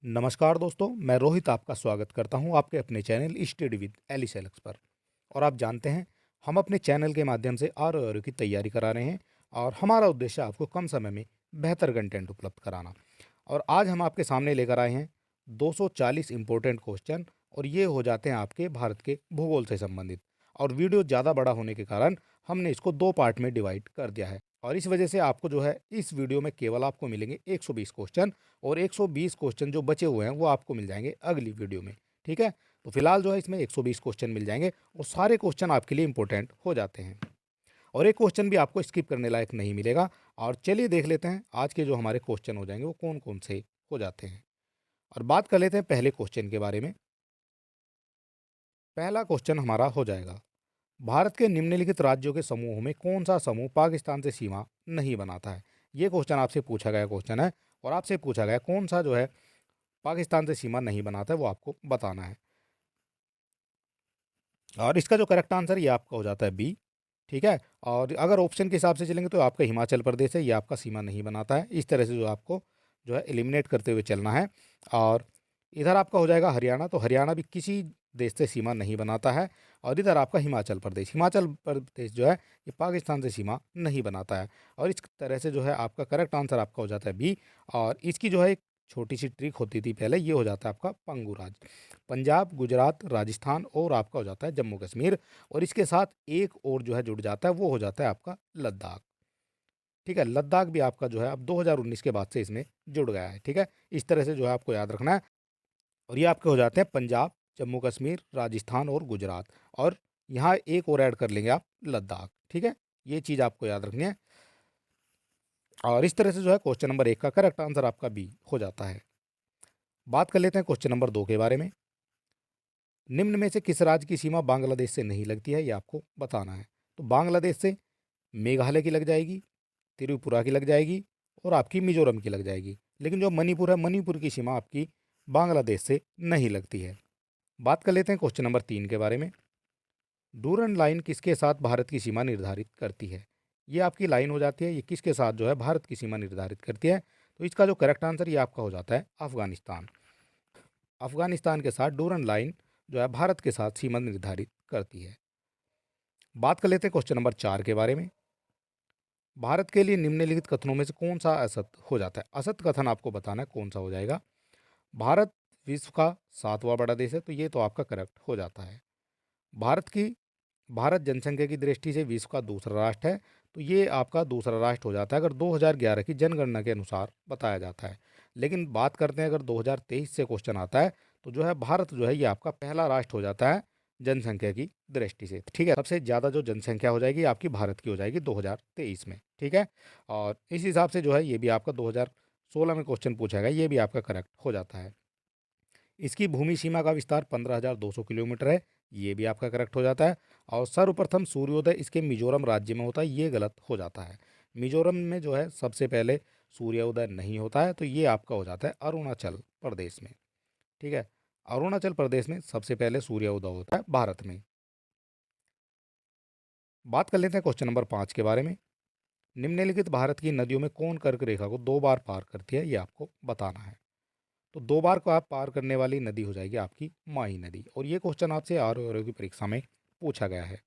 नमस्कार दोस्तों, मैं रोहित आपका स्वागत करता हूं आपके अपने channel study with Alice Alex पर। और आप जानते हैं, हम अपने चैनल के माध्यम से आर की तैयारी करा रहे हैं और हमारा उद्देश्य आपको कम समय में बेहतर कंटेंट उपलब्ध कराना। और आज हम आपके सामने लेकर आए हैं 240 इम्पोर्टेंट क्वेश्चन, और ये हो जाते हैं आपके भारत के भूगोल से संबंधित। और वीडियो ज़्यादा बड़ा होने के कारण हमने इसको दो पार्ट में डिवाइड कर दिया है, और इस वजह से आपको जो है इस वीडियो में केवल आपको मिलेंगे 120 क्वेश्चन, और 120 क्वेश्चन जो बचे हुए हैं वो आपको मिल जाएंगे अगली वीडियो में। ठीक है, तो फिलहाल जो है इसमें 120 क्वेश्चन मिल जाएंगे, और सारे क्वेश्चन आपके लिए इंपॉर्टेंट हो जाते हैं, और एक क्वेश्चन भी आपको स्किप करने लायक नहीं मिलेगा। और चलिए देख लेते हैं आज के जो हमारे क्वेश्चन हो जाएंगे वो कौन कौन से हो जाते हैं। और बात कर लेते हैं पहले क्वेश्चन के बारे में। पहला क्वेश्चन हमारा हो जाएगा, भारत के निम्नलिखित राज्यों के समूह में कौन सा समूह पाकिस्तान से सीमा नहीं बनाता है। ये क्वेश्चन आपसे पूछा गया क्वेश्चन है, और आपसे पूछा गया कौन सा जो है पाकिस्तान से सीमा नहीं बनाता है, वो आपको बताना है। और इसका जो करेक्ट आंसर ये आपका हो जाता है बी। ठीक है, और अगर ऑप्शन के हिसाब से चलेंगे तो आपका हिमाचल प्रदेश है, ये आपका सीमा नहीं बनाता है। इस तरह से जो आपको जो है एलिमिनेट करते हुए चलना है। और इधर आपका हो जाएगा हरियाणा, तो हरियाणा भी किसी देश से सीमा नहीं बनाता है। और इधर आपका हिमाचल प्रदेश, हिमाचल प्रदेश जो है ये पाकिस्तान से सीमा नहीं बनाता है। और इस तरह से जो है आपका करेक्ट आंसर आपका हो जाता है बी। और इसकी जो है एक छोटी सी ट्रिक होती थी पहले, ये हो जाता है आपका पंगू राज। पंजाब, गुजरात, राजस्थान और आपका हो जाता है जम्मू कश्मीर, और इसके साथ एक और जो है जुड़ जाता है, वो हो जाता है आपका लद्दाख। ठीक है, लद्दाख भी आपका जो है अब 2019 के बाद से इसमें जुड़ गया है। ठीक है, इस तरह से जो है आपको याद रखना है। और ये आपके हो जाते हैं पंजाब, जम्मू कश्मीर, राजस्थान और गुजरात, और यहाँ एक और ऐड कर लेंगे आप, लद्दाख। ठीक है, ये चीज़ आपको याद रखनी है। और इस तरह से जो है क्वेश्चन नंबर 1 का करेक्ट आंसर आपका बी हो जाता है। बात कर लेते हैं क्वेश्चन नंबर 2 के बारे में। निम्न में से किस राज्य की सीमा बांग्लादेश से नहीं लगती है, ये आपको बताना है। तो बांग्लादेश से मेघालय की लग जाएगी, त्रिपुरा की लग जाएगी, और आपकी मिजोरम की लग जाएगी। लेकिन जो मणिपुर है, मणिपुर की सीमा आपकी बांग्लादेश से नहीं लगती है। बात कर लेते हैं क्वेश्चन नंबर 3 के बारे में। डूरन लाइन किसके साथ भारत की सीमा निर्धारित करती है। ये आपकी लाइन हो जाती है, ये किसके साथ जो है भारत की सीमा निर्धारित करती है। तो इसका जो करेक्ट आंसर ये आपका हो जाता है अफगानिस्तान। अफगानिस्तान के साथ डूरन लाइन जो है भारत के साथ सीमा निर्धारित करती है। बात कर लेते हैं क्वेश्चन नंबर 4 के बारे में। भारत के लिए निम्नलिखित कथनों में से कौन सा असत्य हो जाता है। असत्य कथन आपको बताना है कौन सा हो जाएगा। भारत विश्व का 7वां बड़ा देश है, तो ये तो आपका करेक्ट हो जाता है। भारत की भारत जनसंख्या की दृष्टि से विश्व का दूसरा राष्ट्र है, तो ये आपका दूसरा राष्ट्र हो जाता है अगर 2011 की जनगणना के अनुसार बताया जाता है। लेकिन बात करते हैं अगर 2023 से क्वेश्चन आता है, तो जो है भारत जो है ये आपका पहला राष्ट्र हो जाता है जनसंख्या की दृष्टि से। ठीक है, सबसे ज़्यादा जो जनसंख्या हो जाएगी आपकी भारत की हो जाएगी 2023 में। ठीक है, और इस हिसाब से जो है ये भी आपका 2016 में क्वेश्चन पूछा गया, ये भी आपका करेक्ट हो जाता है। इसकी भूमि सीमा का विस्तार 15,200 किलोमीटर है, ये भी आपका करेक्ट हो जाता है। और सर्वप्रथम सूर्योदय इसके मिजोरम राज्य में होता है, ये गलत हो जाता है। मिजोरम में जो है सबसे पहले सूर्योदय नहीं होता है, तो ये आपका हो जाता है अरुणाचल प्रदेश में। ठीक है, अरुणाचल प्रदेश में सबसे पहले सूर्योदय होता है भारत में। बात कर लेते हैं क्वेश्चन नंबर 5 के बारे में। निम्नलिखित भारत की नदियों में कौन कर्क रेखा को 2 बार पार करती है, ये आपको बताना है। तो 2 बार को आप पार करने वाली नदी हो जाएगी आपकी माही नदी, और ये क्वेश्चन आपसे आर की परीक्षा में पूछा गया है।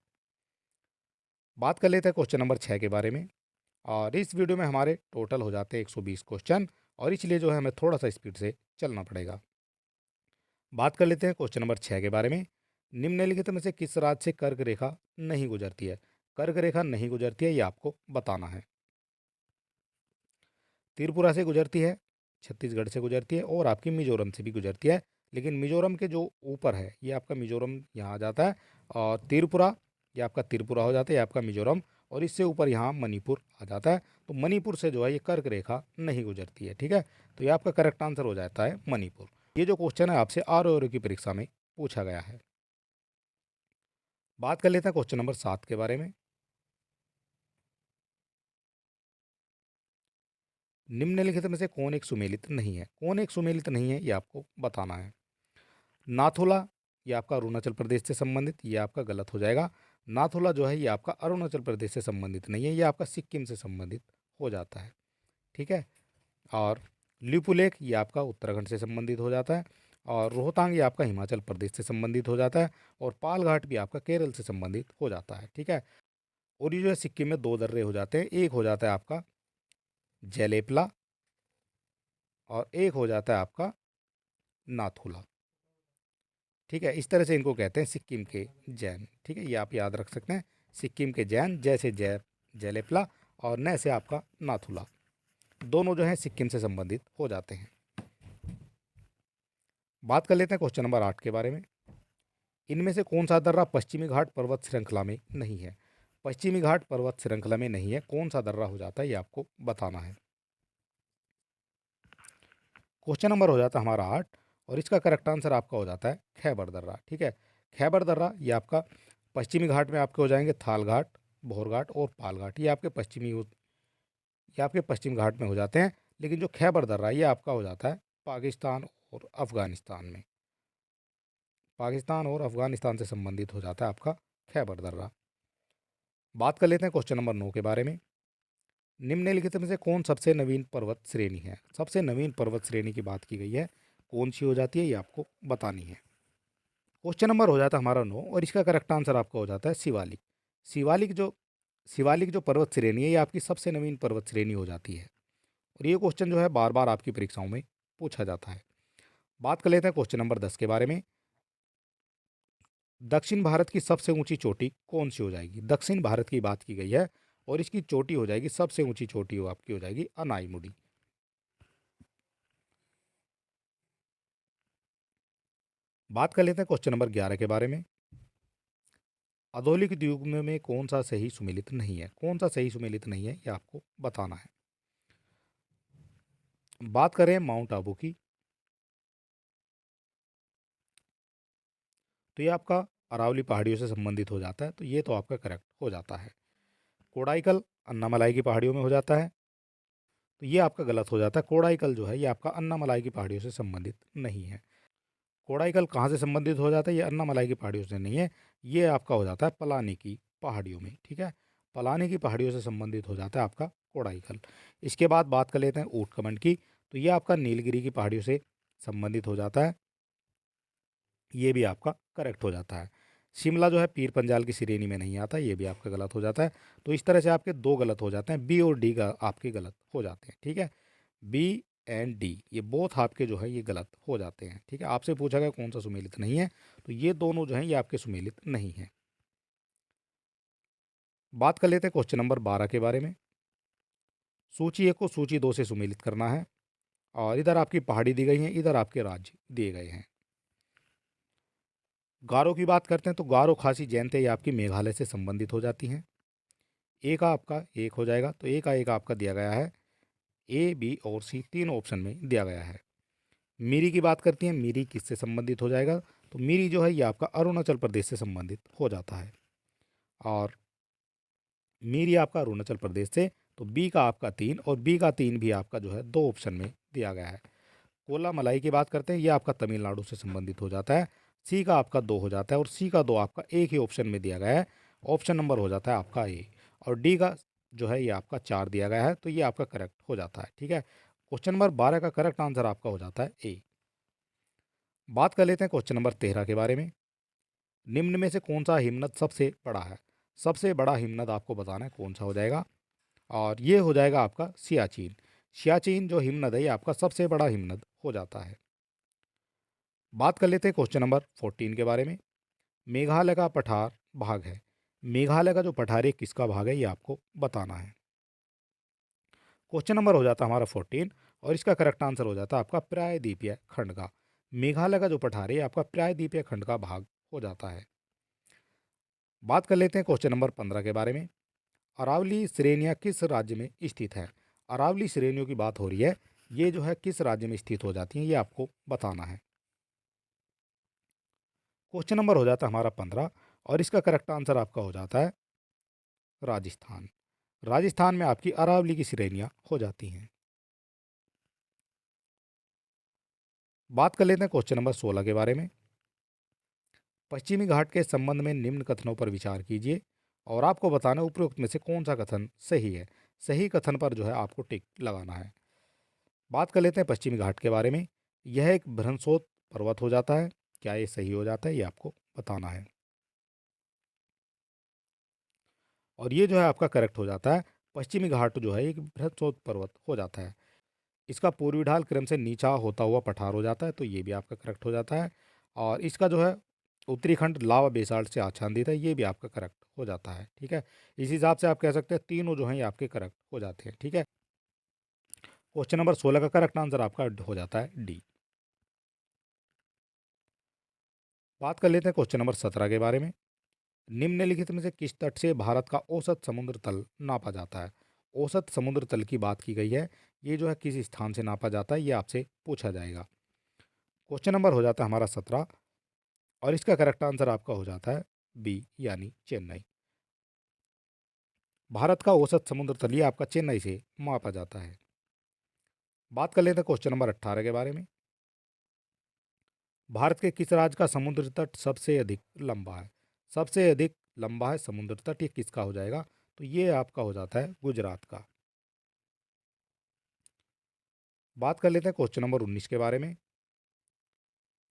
बात कर लेते हैं क्वेश्चन नंबर 6 के बारे में। और इस वीडियो में हमारे टोटल हो जाते हैं 120 क्वेश्चन, और इसलिए जो है हमें थोड़ा सा स्पीड से चलना पड़ेगा। बात कर लेते हैं क्वेश्चन नंबर 6 के बारे में। निम्नलिखित में से किस राज्य से कर्क रेखा नहीं गुजरती है। कर्क रेखा नहीं गुजरती है, ये आपको बताना है। त्रिपुरा से गुजरती है, छत्तीसगढ़ से गुजरती है, और आपकी मिजोरम से भी गुजरती है। लेकिन मिजोरम के जो ऊपर है ये आपका मिजोरम यहाँ आ जाता है, और त्रिपुरा ये आपका त्रिपुरा हो जाता है, ये आपका मिजोरम, और इससे ऊपर यहाँ मणिपुर आ जाता है। तो मणिपुर से जो है ये कर्क रेखा नहीं गुजरती है। ठीक है, तो ये आपका करेक्ट आंसर हो जाता है मणिपुर। ये जो क्वेश्चन है आपसे आर की परीक्षा में पूछा गया है। बात कर लेते हैं क्वेश्चन नंबर 7 के बारे में। निम्नलिखित में से कौन एक सुमेलित नहीं है। कौन एक सुमेलित नहीं है, ये आपको बताना है। नाथुला ये आपका अरुणाचल प्रदेश से संबंधित, ये आपका गलत हो जाएगा। नाथुला जो है ये आपका अरुणाचल प्रदेश से संबंधित नहीं है, ये आपका सिक्किम से संबंधित हो जाता है। ठीक है, और लिपुलेख ये आपका उत्तराखंड से संबंधित हो जाता है, और रोहतांग ये आपका हिमाचल प्रदेश से संबंधित हो जाता है, और पालघाट भी आपका केरल से संबंधित हो जाता है। ठीक है। और ये जो है सिक्किम में दो दर्रे हो जाते हैं, एक हो जाता है आपका जेलेपला और एक हो जाता है आपका नाथुला। ठीक है, इस तरह से इनको कहते हैं सिक्किम के जैन। ठीक है, ये आप याद रख सकते हैं, सिक्किम के जैन, जैसे जय जेलेपला और न से आपका नाथुला, दोनों जो है सिक्किम से संबंधित हो जाते हैं। बात कर लेते हैं क्वेश्चन नंबर 8 के बारे में। इनमें से कौन सा दर्रा पश्चिमी घाट पर्वत श्रृंखला में नहीं है? पश्चिमी घाट पर्वत श्रृंखला में नहीं है, कौन सा दर्रा हो जाता है ये आपको बताना है। क्वेश्चन नंबर हो जाता है हमारा 8, और इसका करेक्ट आंसर आपका हो जाता है खैबर दर्रा। ठीक है, खैबर दर्रा ये आपका पश्चिमी घाट में आपके हो जाएंगे थाल घाट, भोर घाट और पाल घाट, ये आपके पश्चिम घाट में हो जाते हैं। लेकिन जो खैबर दर्रा ये आपका हो जाता है पाकिस्तान और अफगानिस्तान में, पाकिस्तान और अफगानिस्तान से संबंधित हो जाता है आपका खैबर दर्रा। बात कर लेते हैं क्वेश्चन नंबर 9 के बारे में। निम्नलिखित में से कौन सबसे नवीन पर्वत श्रेणी है? सबसे नवीन पर्वत श्रेणी की बात की गई है, कौन सी हो जाती है ये आपको बतानी है। क्वेश्चन नंबर हो जाता है हमारा 9, और इसका करेक्ट आंसर आपका हो जाता है शिवालिक। शिवालिक जो शिवालिक जो पर्वत श्रेणी है ये आपकी सबसे नवीन पर्वत श्रेणी हो जाती है, और ये क्वेश्चन जो है बार बार आपकी परीक्षाओं में पूछा जाता है। बात कर लेते हैं क्वेश्चन नंबर 10 के बारे में। दक्षिण भारत की सबसे ऊंची चोटी कौन सी हो जाएगी? दक्षिण भारत की बात की गई है, और इसकी चोटी हो जाएगी, सबसे ऊंची चोटी हो आपकी हो जाएगी अनाईमुड़ी। बात कर लेते हैं क्वेश्चन नंबर 11 के बारे में। आधुनिक युग में कौन सा सही सुमेलित नहीं है? कौन सा सही सुमेलित नहीं है ये आपको बताना है। बात करें माउंट आबू की, तो ये आपका अरावली पहाड़ियों से संबंधित हो जाता है, तो ये तो आपका करेक्ट हो जाता है। कोडाइकल अन्नामलाई की पहाड़ियों में हो जाता है, तो ये आपका गलत हो जाता है। कोडाइकल जो है ये आपका अन्नामलाई की पहाड़ियों से संबंधित नहीं है। कोडाइकल कहाँ से संबंधित हो जाता है? ये अन्नामलाई की पहाड़ियों से नहीं है, ये आपका हो जाता है पलानी की पहाड़ियों में। ठीक है, पलानी की पहाड़ियों से संबंधित हो जाता है आपका कोडाइकल। इसके बाद बात कर लेते हैं ऊटकमंड की, तो ये आपका नीलगिरी की पहाड़ियों से संबंधित हो जाता है, ये भी आपका करेक्ट हो जाता है। शिमला जो है पीर पंजाल की श्रेणी में नहीं आता, ये भी आपका गलत हो जाता है। तो इस तरह से आपके दो गलत हो जाते हैं, बी और डी का आपके गलत हो जाते हैं। ठीक है, बी एंड डी ये बोथ आपके जो है ये गलत हो जाते हैं। ठीक है, आपसे पूछा गया कौन सा सुमेलित नहीं है, तो ये दोनों जो हैं ये आपके सुमेलित नहीं है। बात कर लेते हैं क्वेश्चन नंबर 12 के बारे में। सूची 1 को सूची 2 से सुमेलित करना है, और इधर आपकी पहाड़ी दी गई है, इधर आपके राज्य दिए गए हैं। गारो की बात करते हैं, तो गारो खासी जयंती ये आपकी मेघालय से संबंधित हो जाती हैं। ए का आपका एक हो जाएगा, तो ए का एक आपका दिया गया है, ए बी और सी तीन ऑप्शन में दिया गया है। मीरी की बात करती हैं, मीरी किससे संबंधित हो जाएगा? तो मीरी जो है ये आपका अरुणाचल प्रदेश से संबंधित हो जाता है, और मीरी आपका अरुणाचल प्रदेश से, तो बी का आपका 3 और बी का 3 भी आपका जो है दो ऑप्शन में दिया गया है। कोला मलाई की बात करते हैं, ये आपका तमिलनाडु से संबंधित हो जाता है, सी का आपका 2 हो जाता है, और सी का 2 आपका एक ही ऑप्शन में दिया गया है, ऑप्शन नंबर हो जाता है आपका ए, और डी का जो है ये आपका 4 दिया गया है, तो ये आपका करेक्ट हो जाता है। ठीक है, क्वेश्चन नंबर 12 का करेक्ट आंसर आपका हो जाता है ए। बात कर लेते हैं क्वेश्चन नंबर 13 के बारे में। निम्न में से कौन सा हिमनद सबसे बड़ा है? सबसे बड़ा हिमनद आपको बताना है कौन सा हो जाएगा, और ये हो जाएगा आपका सियाचिन। सियाचिन जो हिमनद है ये आपका सबसे बड़ा हिमनद हो जाता है। बात कर लेते हैं क्वेश्चन नंबर 14 के बारे में। मेघालय का पठार भाग है, मेघालय का जो पठार है किसका भाग है ये आपको बताना है। क्वेश्चन नंबर हो जाता है हमारा 14, और इसका करेक्ट आंसर हो जाता है आपका प्रायद्वीपीय खंड का। मेघालय का जो पठार है ये आपका प्रायद्वीपीय खंड का भाग हो जाता है। बात कर लेते हैं क्वेश्चन नंबर 15 के बारे में। अरावली श्रेणियाँ किस राज्य में स्थित है? अरावली श्रेणियों की बात हो रही है, ये जो है किस राज्य में स्थित हो जाती हैं ये आपको बताना है। क्वेश्चन नंबर हो जाता है हमारा 15, और इसका करेक्ट आंसर आपका हो जाता है राजस्थान। राजस्थान में आपकी अरावली की श्रेणियाँ हो जाती हैं। बात कर लेते हैं क्वेश्चन नंबर 16 के बारे में। पश्चिमी घाट के संबंध में निम्न कथनों पर विचार कीजिए, और आपको बताना है उपरोक्त में से कौन सा कथन सही है। सही कथन पर जो है आपको टिक लगाना है। बात कर लेते हैं पश्चिमी घाट के बारे में। यह एक बृहस्पति पर्वत हो जाता है। क्या ये सही हो जाता है, ये आपको बताना है। और ये जो है आपका करेक्ट हो जाता है। पश्चिमी घाट जो है एक बृहस्पति पर्वत हो जाता है। इसका पूर्वी ढाल क्रम से नीचा होता हुआ पठार हो जाता है, तो ये भी आपका करेक्ट हो जाता है। और इसका जो है उत्तरी खंड लावा बेसाल्ट से आच्छादित है, ये भी आपका करेक्ट हो जाता है। ठीक है, इस हिसाब से आप कह सकते हैं तीनों जो हैं ये आपके करेक्ट हो जाते हैं। ठीक है, क्वेश्चन नंबर 16 का करेक्ट आंसर आपका हो जाता है डी। बात कर लेते हैं क्वेश्चन नंबर 17 के बारे में। निम्नलिखित में से किस तट से भारत का औसत समुद्र तल नापा जाता है? औसत समुद्र तल की बात की गई है। ये जो है किस स्थान से नापा जाता है, ये आपसे पूछा जाएगा। क्वेश्चन नंबर हो जाता है हमारा 17 और इसका करेक्ट आंसर आपका हो जाता है बी यानी चेन्नई। भारत का औसत समुद्र तल ये आपका चेन्नई से मापा जाता है। बात कर लेते हैं क्वेश्चन नंबर 18 के बारे में। भारत के किस राज्य का समुद्र तट सबसे अधिक लंबा है? सबसे अधिक लंबा है समुद्र तट, ये किसका हो जाएगा? तो ये आपका हो जाता है गुजरात का। बात कर लेते हैं क्वेश्चन नंबर 19 के बारे में।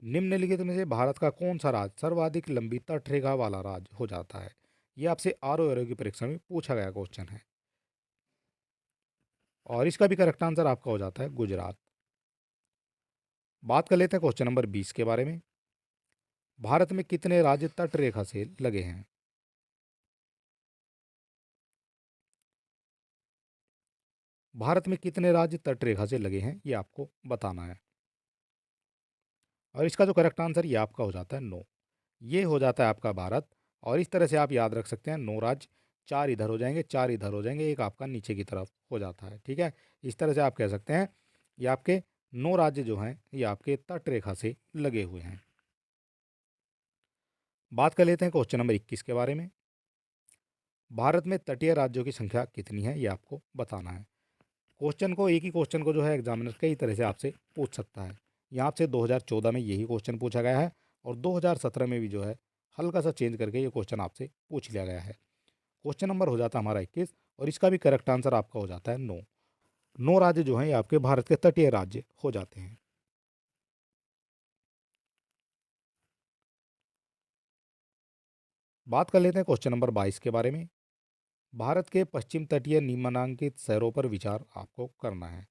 निम्नलिखित में से भारत का कौन सा राज्य सर्वाधिक लंबी तटरेखा वाला राज्य हो जाता है? ये आपसे आरओ की परीक्षा में पूछा गया क्वेश्चन है। और इसका भी करेक्ट आंसर आपका हो जाता है गुजरात। बात कर लेते हैं क्वेश्चन नंबर 20 के बारे में। भारत में कितने राज्य तट रेखा से लगे हैं? भारत में कितने राज्य तट रेखा से लगे हैं, ये आपको बताना है। और इसका जो करेक्ट आंसर ये आपका हो जाता है नो। ये हो जाता है आपका भारत। और इस तरह से आप याद रख सकते हैं, 9 राज्य, 4 इधर हो जाएंगे, 4 इधर हो जाएंगे, एक आपका नीचे की तरफ हो जाता है। ठीक है, इस तरह से आप कह सकते हैं ये आपके 9 राज्य जो हैं ये आपके तट रेखा से लगे हुए हैं। बात कर लेते हैं क्वेश्चन नंबर 21 के बारे में। भारत में तटीय राज्यों की संख्या कितनी है, ये आपको बताना है। क्वेश्चन को, एक ही क्वेश्चन को जो है एग्जामिनर कई तरह से आपसे पूछ सकता है। यहाँ से 2014 में यही क्वेश्चन पूछा गया है और 2017 में भी जो है हल्का सा चेंज करके ये क्वेश्चन आपसे पूछ लिया गया है। क्वेश्चन नंबर हो जाता है हमारा 21 और इसका भी करेक्ट आंसर आपका हो जाता है नो। 9 राज्य जो हैं ये आपके भारत के तटीय राज्य हो जाते हैं। बात कर लेते हैं क्वेश्चन नंबर 22 के बारे में। भारत के पश्चिम तटीय निम्नांकित शहरों पर विचार आपको करना है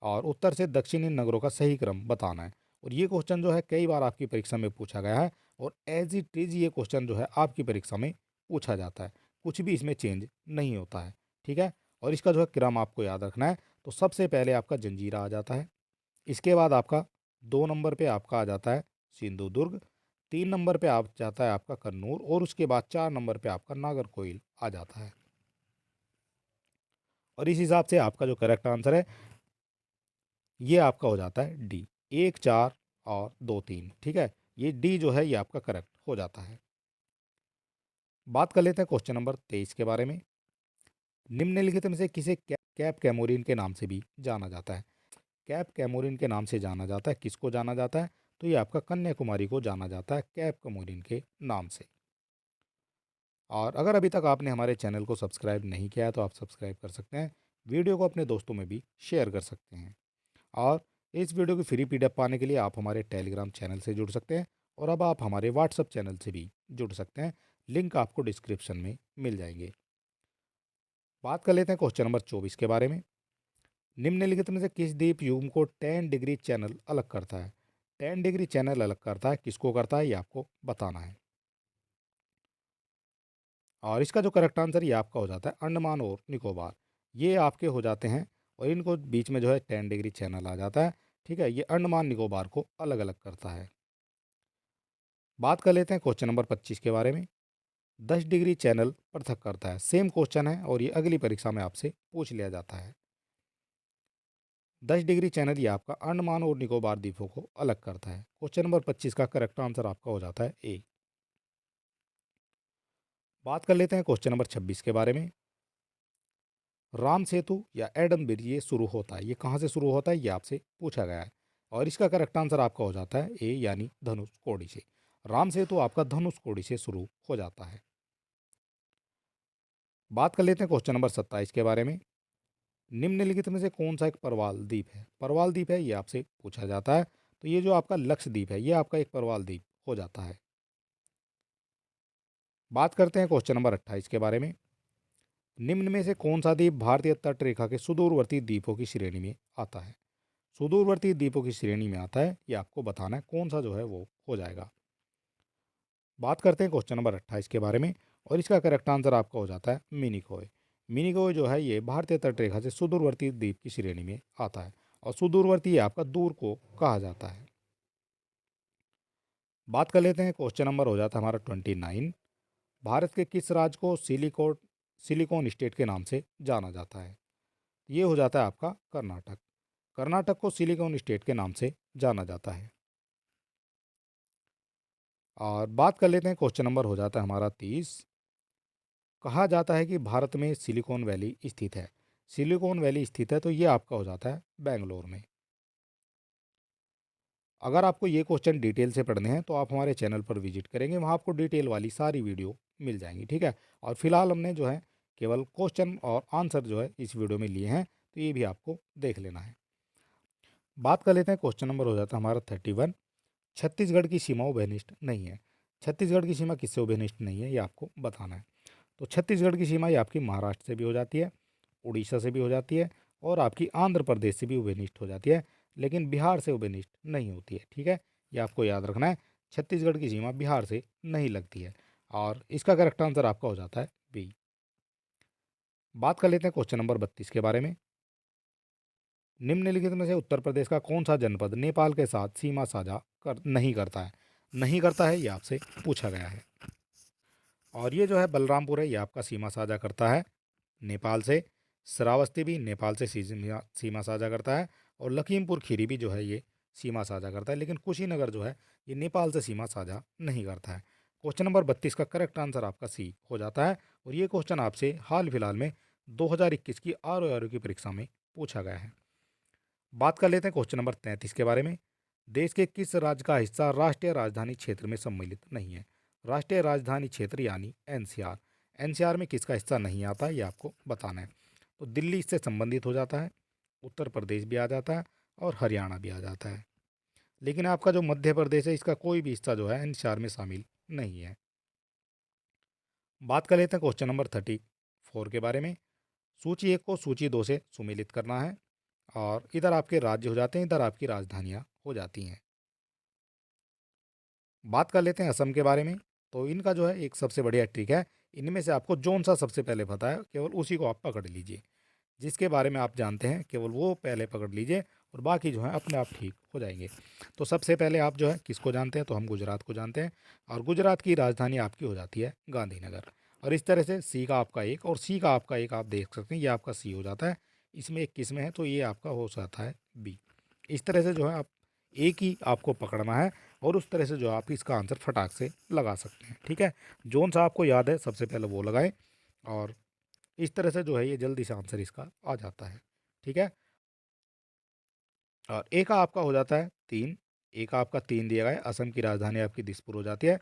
और उत्तर से दक्षिणी नगरों का सही क्रम बताना है। और ये क्वेश्चन जो है कई बार आपकी परीक्षा में पूछा गया है और एज इट इज ये क्वेश्चन जो है आपकी परीक्षा में पूछा जाता है, कुछ भी इसमें चेंज नहीं होता है। ठीक है, और इसका जो है क्रम आपको याद रखना है। तो सबसे पहले आपका जंजीरा आ जाता है, इसके बाद आपका 2 नंबर पे आपका आ जाता है सिंधुदुर्ग, 3 नंबर पे आ जाता है आपका कन्नूर और उसके बाद 4 नंबर पे आपका नागरकोइल आ जाता है। और इस हिसाब से आपका जो करेक्ट आंसर है ये आपका हो जाता है डी, 1, 4 और 2, 3। ठीक है, ये डी जो है ये आपका करेक्ट हो जाता है। बात कर लेते हैं क्वेश्चन नंबर 23 के बारे में। निम्नलिखित में से किसे कैप कैमोरिन के नाम से भी जाना जाता है? कैप कैमोरिन के नाम से जाना जाता है, किसको जाना जाता है? तो ये आपका कन्याकुमारी को जाना जाता है कैप कैमोरिन के नाम से। और अगर अभी तक आपने हमारे चैनल को सब्सक्राइब नहीं किया है तो आप सब्सक्राइब कर सकते हैं, वीडियो को अपने दोस्तों में भी शेयर कर सकते हैं। और इस वीडियो की फ्री पीडीएफ पाने के लिए आप हमारे टेलीग्राम चैनल से जुड़ सकते हैं और अब आप हमारे व्हाट्सएप चैनल से भी जुड़ सकते हैं, लिंक आपको डिस्क्रिप्शन में मिल जाएंगे। बात कर लेते हैं क्वेश्चन नंबर 24 के बारे में। निम्नलिखित में से किस द्वीप युग्म को 10 डिग्री चैनल अलग करता है? 10 डिग्री चैनल अलग करता है, किसको करता है ये आपको बताना है। और इसका जो करेक्ट आंसर ये आपका हो जाता है अंडमान और निकोबार, ये आपके हो जाते हैं। और इनको बीच में जो है 10 डिग्री चैनल आ जाता है। ठीक है, ये अंडमान निकोबार को अलग अलग करता है। बात कर लेते हैं क्वेश्चन नंबर 25 के बारे में। 10 डिग्री चैनल पृथक करता है, सेम क्वेश्चन है और ये अगली परीक्षा में आपसे पूछ लिया जाता है। 10 डिग्री चैनल ये आपका अंडमान और निकोबार द्वीपों को अलग करता है। क्वेश्चन नंबर 25 का करेक्ट आंसर आपका हो जाता है ए। बात कर लेते हैं क्वेश्चन नंबर 26 के बारे में। राम सेतु या एडम ब्रिज ये शुरू होता है, ये कहाँ से शुरू होता है ये आपसे पूछा गया है। और इसका करेक्ट आंसर आपका हो जाता है ए यानी धनुष कोडी से। राम सेतु आपका धनुष कोडी से शुरू हो जाता है। बात कर लेते हैं क्वेश्चन नंबर 27 के बारे में। निम्नलिखित में से कौन सा एक परवाल द्वीप है? परवाल द्वीप है, ये आपसे पूछा जाता है। तो ये जो आपका लक्षद्वीप है, ये आपका एक परवाल द्वीप हो जाता है। बात करते हैं क्वेश्चन नंबर 28 के बारे में। निम्न में से कौन सा द्वीप भारतीय तट रेखा के सुदूरवर्ती द्वीपों की श्रेणी में आता है? सुदूरवर्ती द्वीपों की श्रेणी में आता है, ये आपको बताना है कौन सा जो है वो हो जाएगा। बात करते हैं क्वेश्चन नंबर 28 के बारे में, और इसका करेक्ट आंसर आपका हो जाता है मिनिकॉय। मिनिकॉय जो है ये भारतीय तट रेखा से सुदूरवर्ती द्वीप की श्रेणी में आता है, और सुदूरवर्ती आपका दूर को कहा जाता है। बात कर लेते हैं, क्वेश्चन नंबर हो जाता है हमारा 29। भारत के किस राज्य को सिलिकॉन स्टेट के नाम से जाना जाता है? ये हो जाता है आपका कर्नाटक। कर्नाटक को सिलिकॉन स्टेट के नाम से जाना जाता है। और बात कर लेते हैं, क्वेश्चन नंबर हो जाता है हमारा 30। कहा जाता है कि भारत में सिलिकॉन वैली स्थित है। सिलिकॉन वैली स्थित है, तो ये आपका हो जाता है बेंगलोर में। अगर आपको ये क्वेश्चन डिटेल से पढ़ने हैं तो आप हमारे चैनल पर विजिट करेंगे, वहाँ आपको डिटेल वाली सारी वीडियो मिल जाएंगी, ठीक है। और फिलहाल हमने जो है केवल क्वेश्चन और आंसर जो है इस वीडियो में लिए हैं, तो ये भी आपको देख लेना है। बात कर लेते हैं, क्वेश्चन नंबर हो जाता है हमारा 31। छत्तीसगढ़ की सीमा उभयनिष्ठ नहीं है। छत्तीसगढ़ की सीमा किससे उभयनिष्ठ नहीं है, ये आपको बताना है। तो छत्तीसगढ़ की सीमा ये आपकी महाराष्ट्र से भी हो जाती है, उड़ीसा से भी हो जाती है, और आपकी आंध्र प्रदेश से भी उभयनिष्ठ हो जाती है, लेकिन बिहार से उभयनिष्ठ नहीं होती है, ठीक है। ये आपको याद रखना है, छत्तीसगढ़ की सीमा बिहार से नहीं लगती है, और इसका करेक्ट आंसर आपका हो जाता है बी। बात कर लेते हैं क्वेश्चन नंबर 32 के बारे में। निम्नलिखित में से उत्तर प्रदेश का कौन सा जनपद नेपाल के साथ सीमा साझा कर नहीं करता है? नहीं करता है, ये आपसे पूछा गया है। और ये जो है बलरामपुर है, ये आपका सीमा साझा करता है नेपाल से। श्रावस्ती भी नेपाल से सीमा साझा करता है, और लखीमपुर खीरी भी जो है ये सीमा साझा करता है, लेकिन कुशीनगर जो है ये नेपाल से सीमा साझा नहीं करता है। क्वेश्चन नंबर 32 का करेक्ट आंसर आपका सी हो जाता है, और ये क्वेश्चन आपसे हाल फिलहाल में 2021 की आर की परीक्षा में पूछा गया है। बात कर लेते हैं क्वेश्चन नंबर 33 के बारे में। देश के किस राज्य का हिस्सा राष्ट्रीय राजधानी क्षेत्र में सम्मिलित नहीं है? राष्ट्रीय राजधानी क्षेत्र यानी एनसीआर। एनसीआर में किसका हिस्सा नहीं आता, ये आपको बताना है। तो दिल्ली इससे संबंधित हो जाता है, उत्तर प्रदेश भी आ जाता है, और हरियाणा भी आ जाता है, लेकिन आपका जो मध्य प्रदेश है इसका कोई भी हिस्सा जो है एनसीआर में शामिल नहीं है। बात कर लेते हैं क्वेश्चन नंबर 34 के बारे में। सूची 1 को सूची 2 से सुमेलित करना है, और इधर आपके राज्य हो जाते हैं, इधर आपकी राजधानियाँ हो जाती हैं। बात कर लेते हैं असम के बारे में। तो इनका जो है एक सबसे बढ़िया ट्रिक है, इनमें से आपको जोन सा सबसे पहले पता है केवल उसी को आप पकड़ लीजिए। जिसके बारे में आप जानते हैं केवल वो पहले पकड़ लीजिए, और बाकी जो है अपने आप ठीक हो जाएंगे। तो सबसे पहले आप जो है किसको जानते हैं, तो हम गुजरात को जानते हैं, और गुजरात की राजधानी आपकी हो जाती है गांधीनगर। और इस तरह से सी का आपका एक और सी का आपका एक आप देख सकते हैं, ये आपका सी हो जाता है। इसमें एक किस में है, तो ये आपका हो जाता है बी। इस तरह से जो है आप एक ही आपको पकड़ना है, और उस तरह से जो आप इसका आंसर फटाक से लगा सकते हैं, ठीक है। जोन सा आपको याद है सबसे पहले वो लगाएं, और इस तरह से जो है ये जल्दी से आंसर इसका आ जाता है, ठीक है। और ए का आपका हो जाता है 3। ए का आपका 3 दिया गया है, असम की राजधानी आपकी दिसपुर हो जाती है।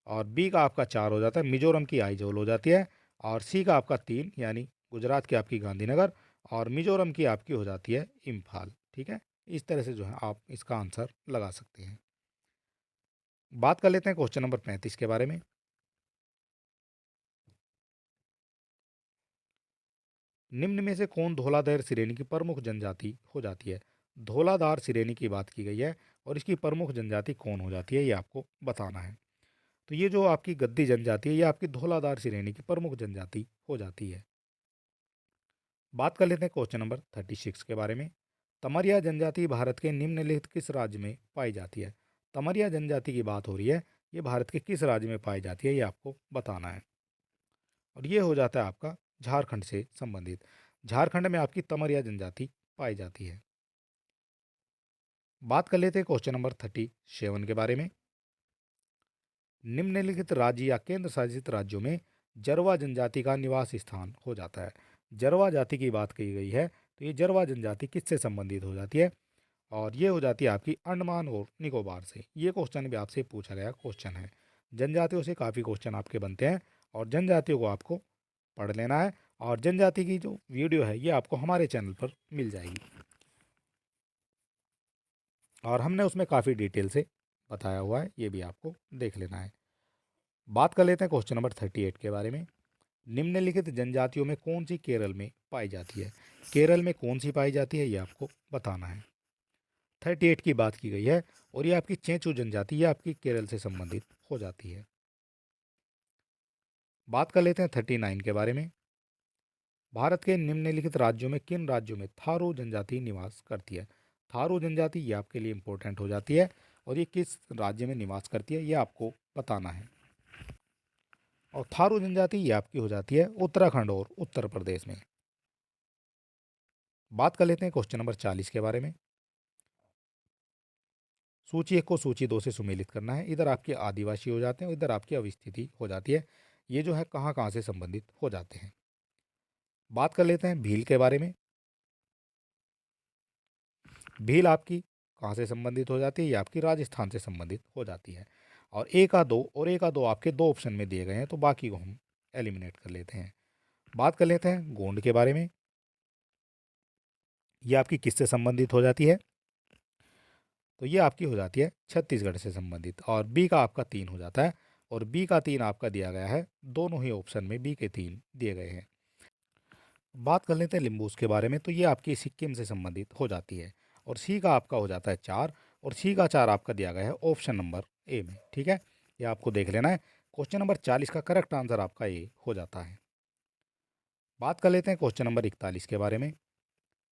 और बी का आपका 4 हो जाता है, मिजोरम की आइजोल हो जाती है। और सी का आपका 3 यानी गुजरात की आपकी गांधीनगर, और मिजोरम की आपकी हो जाती है इम्फाल, ठीक है। इस तरह से जो है आप इसका आंसर लगा सकते हैं। बात कर लेते हैं क्वेश्चन नंबर 35 के बारे में। निम्न में से कौन धौलाधार श्रेणी की प्रमुख जनजाति हो जाती है? धौलाधार श्रेणी की बात की गई है, और इसकी प्रमुख जनजाति कौन हो जाती है, ये आपको बताना है। तो ये जो आपकी गद्दी जनजाति है, ये आपकी धौलाधार श्रेणी की प्रमुख जनजाति हो जाती है। बात कर लेते हैं क्वेश्चन नंबर 36 के बारे में। तमरिया जनजाति भारत के निम्नलिखित किस राज्य में पाई जाती है? तमरिया जनजाति की बात हो रही है, ये भारत के किस राज्य में पाई जाती है, ये आपको बताना है। और ये हो जाता है आपका झारखंड से संबंधित। झारखंड में आपकी तमरिया जनजाति पाई जाती है। बात कर लेते हैं क्वेश्चन नंबर 37 के बारे में। निम्नलिखित राज्य या केंद्र शासित राज्यों में जरवा जनजाति का निवास स्थान हो जाता है। जरवा जाति की बात की गई है, तो ये जरवा जनजाति किससे संबंधित हो जाती है? और ये हो जाती है आपकी अंडमान और निकोबार से। ये क्वेश्चन भी आपसे पूछा गया क्वेश्चन है। जनजातियों से काफ़ी क्वेश्चन आपके बनते हैं, और जनजातियों को आपको पढ़ लेना है, और जनजाति की जो वीडियो है ये आपको हमारे चैनल पर मिल जाएगी, और हमने उसमें काफ़ी डिटेल से बताया हुआ है, ये भी आपको देख लेना है। बात कर लेते हैं क्वेश्चन नंबर 38 के बारे में। निम्नलिखित जनजातियों में कौन सी केरल में पाई जाती है? केरल में कौन सी पाई जाती है ये आपको बताना है। 38 की बात की गई है, और ये आपकी चेंचू जनजाति, ये आपकी केरल से संबंधित हो जाती है। बात कर लेते हैं 39 के बारे में। भारत के निम्नलिखित राज्यों में किन राज्यों में थारू जनजाति निवास करती है? थारू जनजाति ये आपके लिए इंपॉर्टेंट हो जाती है, और ये किस राज्य में निवास करती है ये आपको बताना है। और थारू जनजाति ये आपकी हो जाती है उत्तराखंड और उत्तर प्रदेश में। बात कर लेते हैं क्वेश्चन नंबर 40 के बारे में। सूची 1 को सूची 2 से सुमेलित करना है। इधर आपके आदिवासी हो जाते हैं और इधर आपकी अवस्थिति हो जाती है। ये जो है कहाँ कहाँ से संबंधित हो जाते हैं। बात कर लेते हैं भील के बारे में। भील आपकी कहाँ से संबंधित हो जाती है? ये आपकी राजस्थान से संबंधित हो जाती है। और एक आ दो आपके दो ऑप्शन में दिए गए हैं, तो बाकी को हम एलिमिनेट कर लेते हैं। बात कर लेते हैं गोंड के बारे में। ये आपकी किससे संबंधित हो जाती है? तो ये आपकी हो जाती है छत्तीसगढ़ से संबंधित, और बी का आपका 3 हो जाता है, और बी का 3 आपका दिया गया है, दोनों ही ऑप्शन में बी के 3 दिए गए हैं। बात कर लेते हैं लिम्बूस के बारे में। तो ये आपकी सिक्किम से संबंधित हो जाती है, और सी का आपका हो जाता है 4, और सी का 4 आपका दिया गया है ऑप्शन नंबर ए में। ठीक है, ये आपको देख लेना है। क्वेश्चन नंबर 40 का करेक्ट आंसर आपका ए हो जाता है। बात कर लेते हैं क्वेश्चन नंबर 41 के बारे में।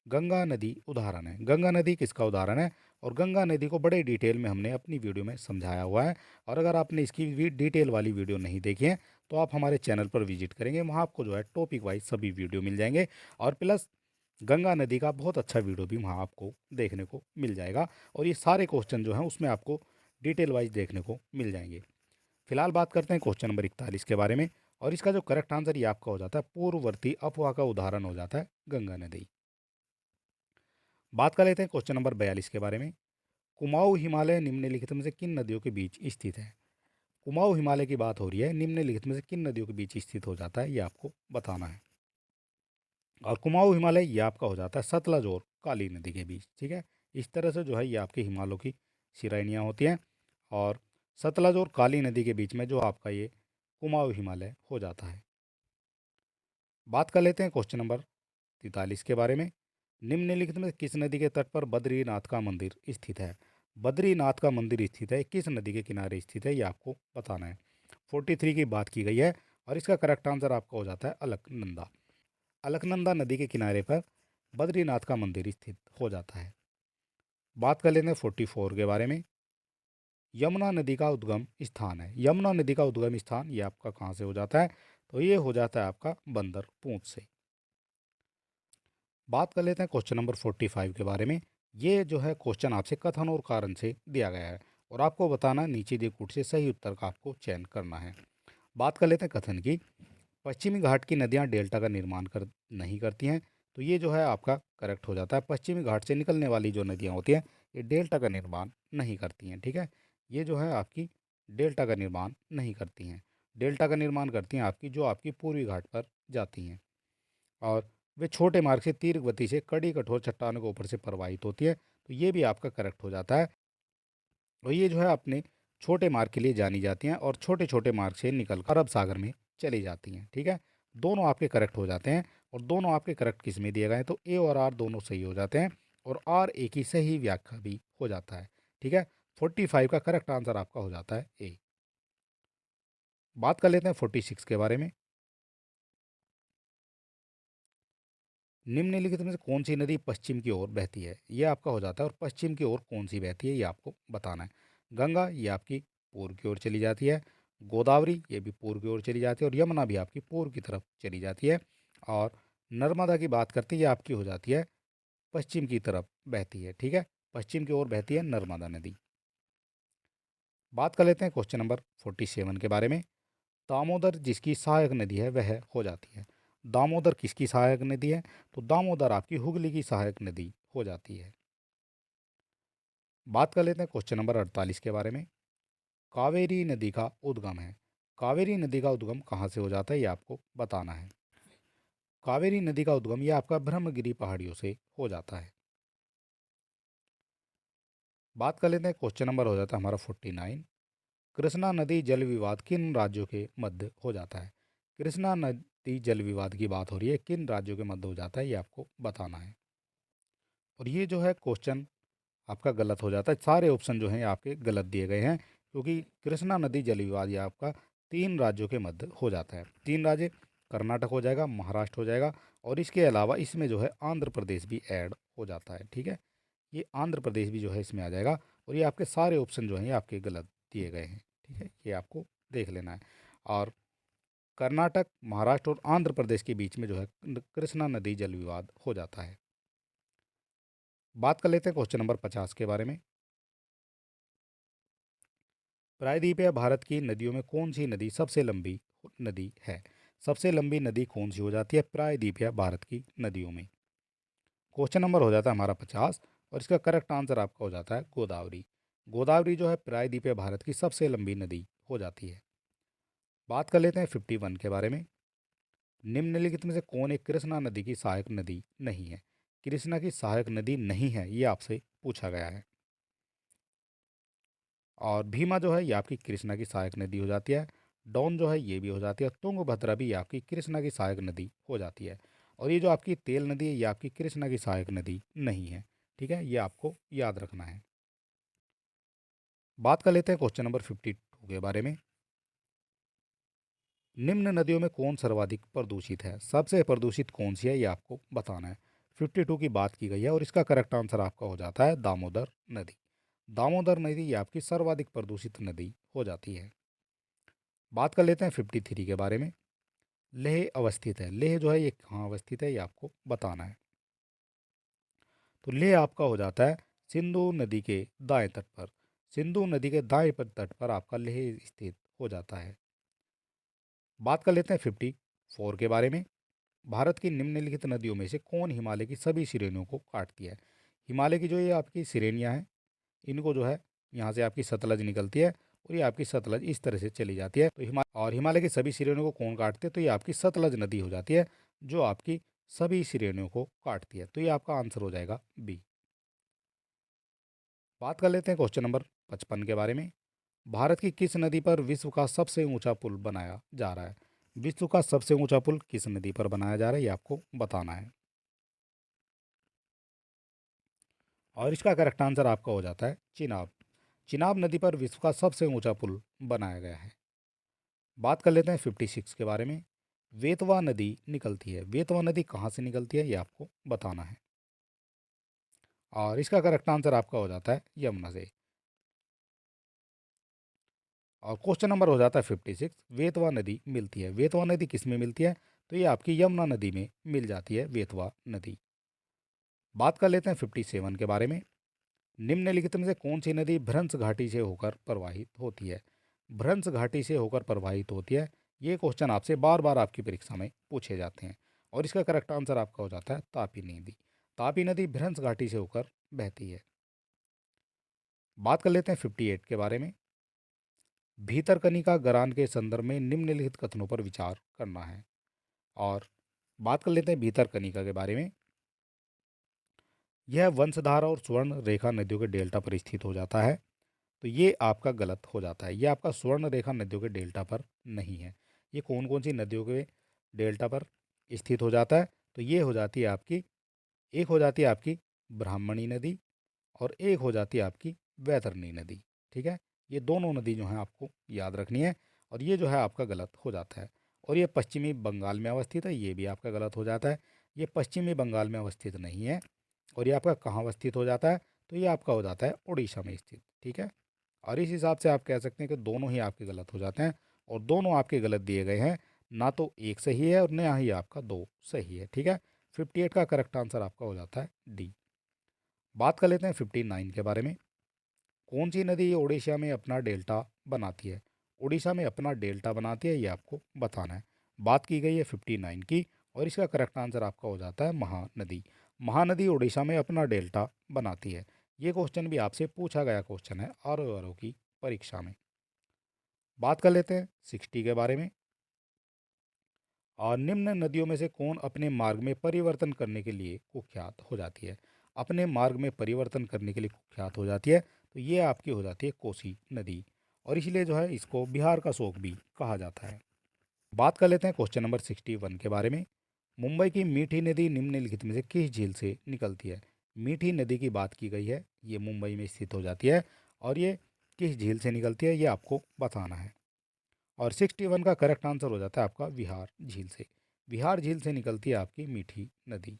गंगा नदी उदाहरण है। गंगा नदी किसका उदाहरण है? और गंगा नदी को बड़े डिटेल में हमने अपनी वीडियो में समझाया हुआ है, और अगर आपने इसकी डिटेल वाली वीडियो नहीं देखी है तो आप हमारे चैनल पर विजिट करेंगे, वहाँ आपको जो है टॉपिक वाइज सभी वीडियो मिल जाएंगे, और प्लस गंगा नदी का बहुत अच्छा वीडियो भी वहाँ आपको देखने को मिल जाएगा, और ये सारे क्वेश्चन जो हैं उसमें आपको डिटेल वाइज देखने को मिल जाएंगे। फिलहाल बात करते हैं क्वेश्चन नंबर 41 के बारे में, और इसका जो करेक्ट आंसर ये आपका हो जाता है पूर्ववर्ती अफवाह का उदाहरण हो जाता है गंगा नदी। बात कर लेते हैं क्वेश्चन नंबर 42 के बारे में। कुमाऊं हिमालय निम्नलिखित में से किन नदियों के बीच स्थित है? कुमाऊं हिमालय की बात हो रही है, निम्नलिखित में से किन नदियों के बीच स्थित हो जाता है ये आपको बताना है। और कुमाऊं हिमालय ये आपका हो जाता है सतलज और काली नदी के बीच। ठीक है, इस तरह से जो है ये आपके हिमालयों की श्रेणियाँ होती हैं, और सतलज और काली नदी के बीच में जो आपका ये कुमाऊं हिमालय हो जाता है। बात कर लेते हैं क्वेश्चन नंबर 43 के बारे में। निम्नलिखित में किस नदी के तट पर बद्रीनाथ का मंदिर स्थित है? बद्रीनाथ का मंदिर स्थित है किस नदी के किनारे स्थित है ये आपको बताना है। 43 की बात की गई है, और इसका करेक्ट आंसर आपका हो जाता है अलकनंदा। अलकनंदा नदी के किनारे पर बद्रीनाथ का मंदिर स्थित हो जाता है। बात कर लेते हैं 44 के बारे में। यमुना नदी का उद्गम स्थान है। यमुना नदी का उद्गम स्थान ये आपका कहाँ से हो जाता है? तो ये हो जाता है आपका बंदर पूंछ से। बात कर लेते हैं क्वेश्चन नंबर 45 के बारे में। ये जो है क्वेश्चन आपसे कथन और कारण से दिया गया है, और आपको बताना नीचे दिए कूट से सही उत्तर का आपको चयन करना है। बात कर लेते हैं कथन की। पश्चिमी घाट की नदियाँ डेल्टा का निर्माण कर नहीं करती हैं। तो ये जो है आपका करेक्ट हो जाता है। पश्चिमी घाट से निकलने वाली जो नदियाँ होती हैं ये डेल्टा का निर्माण नहीं करती हैं। ठीक है, ये जो है आपकी डेल्टा का निर्माण नहीं करती हैं। डेल्टा का निर्माण करती हैं आपकी जो आपकी पूर्वी घाट पर जाती हैं, और वे छोटे मार्ग से तीव्र गति से कड़ी कठोर चट्टानों के ऊपर से प्रवाहित होती है। तो ये भी आपका करेक्ट हो जाता है, और ये जो है अपने छोटे मार्ग के लिए जानी जाती हैं, और छोटे छोटे मार्ग से निकल कर अरब सागर में चली जाती हैं। ठीक है, दोनों आपके करेक्ट हो जाते हैं, और दोनों आपके करेक्ट किस में दिए गए हैं? तो ए और आर दोनों सही हो जाते हैं, और आर ए की सही व्याख्या भी हो जाता है। ठीक है, 45 का करेक्ट आंसर आपका हो जाता है ए। बात कर लेते हैं 46 के बारे में। निम्नलिखित में से कौन सी नदी पश्चिम की ओर बहती है? ये आपका हो जाता है, और पश्चिम की ओर कौन सी बहती है ये आपको बताना है। गंगा ये आपकी पूर्व की ओर चली जाती है, गोदावरी ये भी पूर्व की ओर चली जाती है, और यमुना भी आपकी पूर्व की तरफ चली जाती है, और नर्मदा की बात करते हैं ये आपकी हो जाती है पश्चिम की तरफ बहती है। ठीक है, पश्चिम की ओर बहती है नर्मदा नदी। बात कर लेते हैं क्वेश्चन नंबर 47 के बारे में। दामोदर जिसकी सहायक नदी है वह हो जाती है। दामोदर किसकी सहायक नदी है? तो दामोदर आपकी हुगली की सहायक नदी हो जाती है। बात कर लेते हैं क्वेश्चन नंबर 48 के बारे में। कावेरी नदी का उद्गम है। कावेरी नदी का उद्गम कहाँ से हो जाता है ये आपको बताना है। कावेरी नदी का उद्गम ये आपका ब्रह्मगिरी पहाड़ियों से हो जाता है। बात कर लेते हैं, क्वेश्चन नंबर हो जाता है हमारा 49। कृष्णा नदी जल विवाद किन राज्यों के मध्य हो जाता है? कृष्णा नदी जल विवाद की बात हो रही है, किन राज्यों के मध्य हो जाता है ये आपको बताना है। और ये जो है क्वेश्चन आपका गलत हो जाता है, सारे ऑप्शन जो हैं आपके गलत दिए गए हैं, क्योंकि कृष्णा नदी जल विवाद ये आपका 3 राज्यों के मध्य हो जाता है। 3 राज्य, कर्नाटक हो जाएगा, महाराष्ट्र हो जाएगा, और इसके अलावा इसमें जो है आंध्र प्रदेश भी ऐड हो जाता है। ठीक है, ये आंध्र प्रदेश भी जो है इसमें आ जाएगा, और ये आपके सारे ऑप्शन जो हैं ये आपके गलत दिए गए हैं। ठीक है, ये आपको देख लेना है। और कर्नाटक, महाराष्ट्र और आंध्र प्रदेश के बीच में जो है कृष्णा नदी जल विवाद हो जाता है। बात कर लेते हैं क्वेश्चन नंबर 50 के बारे में। प्रायद्वीपीय भारत की नदियों में कौन सी नदी सबसे लंबी नदी है? सबसे लंबी नदी कौन सी हो जाती है प्रायद्वीपीय भारत की नदियों में? क्वेश्चन नंबर हो जाता है हमारा 50, और इसका करेक्ट आंसर आपका हो जाता है गोदावरी। गोदावरी जो है प्रायद्वीपीय भारत की सबसे लंबी नदी हो जाती है। बात कर लेते हैं 51 के बारे में। निम्नलिखित में से कौन एक कृष्णा नदी की सहायक नदी नहीं है? कृष्णा की सहायक नदी नहीं है, ये आपसे पूछा गया है। और भीमा जो है ये आपकी कृष्णा की सहायक नदी हो जाती है। डॉन जो है ये भी हो जाती है। तुंगभद्रा भी आपकी कृष्णा की सहायक नदी हो जाती है। और ये जो आपकी तेल नदी है ये आपकी कृष्णा की सहायक नदी नहीं है। ठीक है, ये आपको याद रखना है। बात कर लेते हैं क्वेश्चन नंबर 52 के बारे में। निम्न नदियों में कौन सर्वाधिक प्रदूषित है? सबसे प्रदूषित कौन सी है ये आपको बताना है। 52 की बात की गई है, और इसका करेक्ट आंसर आपका हो जाता है दामोदर नदी। दामोदर नदी ये आपकी सर्वाधिक प्रदूषित नदी हो जाती है। बात कर लेते हैं 53 के बारे में। लेह अवस्थित है, लेह जो है ये कहाँ अवस्थित है ये आपको बताना है। तो लेह आपका हो जाता है सिंधु नदी के दाएं तट पर। सिंधु नदी के दाएं तट पर आपका लेह स्थित हो जाता है। बात कर लेते हैं 54 के बारे में। भारत की निम्नलिखित नदियों में से कौन हिमालय की सभी श्रेणियों को काटती है? हिमालय की जो ये आपकी श्रेणियाँ हैं, इनको जो है यहाँ से आपकी सतलज निकलती है, और ये आपकी सतलज इस तरह से चली जाती है। तो हिमालय की सभी श्रेणियों को कौन काटते हैं? तो ये आपकी सतलज नदी हो जाती है, जो आपकी सभी श्रेणियों को काटती है। तो ये आपका आंसर हो जाएगा बी। बात कर लेते हैं क्वेश्चन नंबर 55 के बारे में। भारत की किस नदी पर विश्व का सबसे ऊंचा पुल बनाया जा रहा है? विश्व का सबसे ऊंचा पुल किस नदी पर बनाया जा रहा है ये आपको बताना है। और इसका करेक्ट आंसर आपका हो जाता है चिनाब। चिनाब नदी पर विश्व का सबसे ऊंचा पुल बनाया गया है। बात कर लेते हैं 56 के बारे में। वेतवा नदी निकलती है, वेतवा नदी कहाँ से निकलती है ये आपको बताना है। और इसका करेक्ट आंसर आपका हो जाता है यमुना से। और क्वेश्चन नंबर हो जाता है 56। वेतवा नदी मिलती है, वेतवा नदी किस में मिलती है? तो ये आपकी यमुना नदी में मिल जाती है वेतवा नदी। बात कर लेते हैं 57 के बारे में। निम्नलिखित में से कौन सी नदी भ्रंश घाटी से होकर प्रवाहित होती है? भ्रंश घाटी से होकर प्रवाहित होती है, ये क्वेश्चन आपसे बार बार आपकी परीक्षा में पूछे जाते हैं। और इसका करेक्ट आंसर आपका हो जाता है तापी नदी। तापी नदी भ्रंश घाटी से होकर बहती है। बात कर लेते हैं 58 के बारे में। भीतरकनिका गरान के संदर्भ में निम्नलिखित कथनों पर विचार करना है। और बात कर लेते हैं भीतरकनिका के बारे में। यह वंशधारा और स्वर्ण रेखा नदियों के डेल्टा पर स्थित हो जाता है। तो ये आपका गलत हो जाता है, ये आपका स्वर्ण रेखा नदियों के डेल्टा पर नहीं है। ये कौन कौन सी नदियों के डेल्टा पर स्थित हो जाता है? तो ये हो जाती है आपकी, एक हो जाती है आपकी ब्राह्मणी नदी, और एक हो जाती है आपकी वैतरणी नदी। ठीक है, ये दोनों नदी जो हैं आपको याद रखनी है। और ये जो है आपका गलत हो जाता है। और ये पश्चिमी बंगाल में अवस्थित है, ये भी आपका गलत हो जाता है। ये पश्चिमी बंगाल में अवस्थित नहीं है। और ये आपका कहाँ अवस्थित हो जाता है? तो ये आपका हो जाता है उड़ीसा में स्थित। ठीक है, और इस हिसाब से आप कह सकते हैं कि दोनों ही आपके गलत हो जाते हैं, और दोनों आपके गलत दिए गए हैं। ना तो एक सही है और ना ही आपका दो सही है। ठीक है, 58 का करेक्ट आंसर आपका हो जाता है डी। बात कर लेते हैं 59 के बारे में। कौन सी नदी उड़ीसा में अपना डेल्टा बनाती है? उड़ीसा में अपना डेल्टा बनाती है, ये आपको बताना है। बात की गई है 59 की, और इसका करेक्ट आंसर आपका हो जाता है महानदी। महानदी उड़ीसा में अपना डेल्टा बनाती है। ये क्वेश्चन भी आपसे पूछा गया क्वेश्चन है आर की परीक्षा में। बात कर लेते हैं 60 के बारे में। और निम्न नदियों में से कौन अपने मार्ग में परिवर्तन करने के लिए कुख्यात हो जाती है? अपने मार्ग में परिवर्तन करने के लिए कुख्यात हो जाती है, तो ये आपकी हो जाती है कोसी नदी। और इसलिए जो है इसको बिहार का शोक भी कहा जाता है। बात कर लेते हैं क्वेश्चन नंबर 61 के बारे में। मुंबई की मीठी नदी निम्नलिखित में से किस झील से निकलती है? मीठी नदी की बात की गई है, ये मुंबई में स्थित हो जाती है और ये किस झील से निकलती है ये आपको बताना है। और 61 का करेक्ट आंसर हो जाता है आपका विहार झील से। विहार झील से निकलती है आपकी मीठी नदी।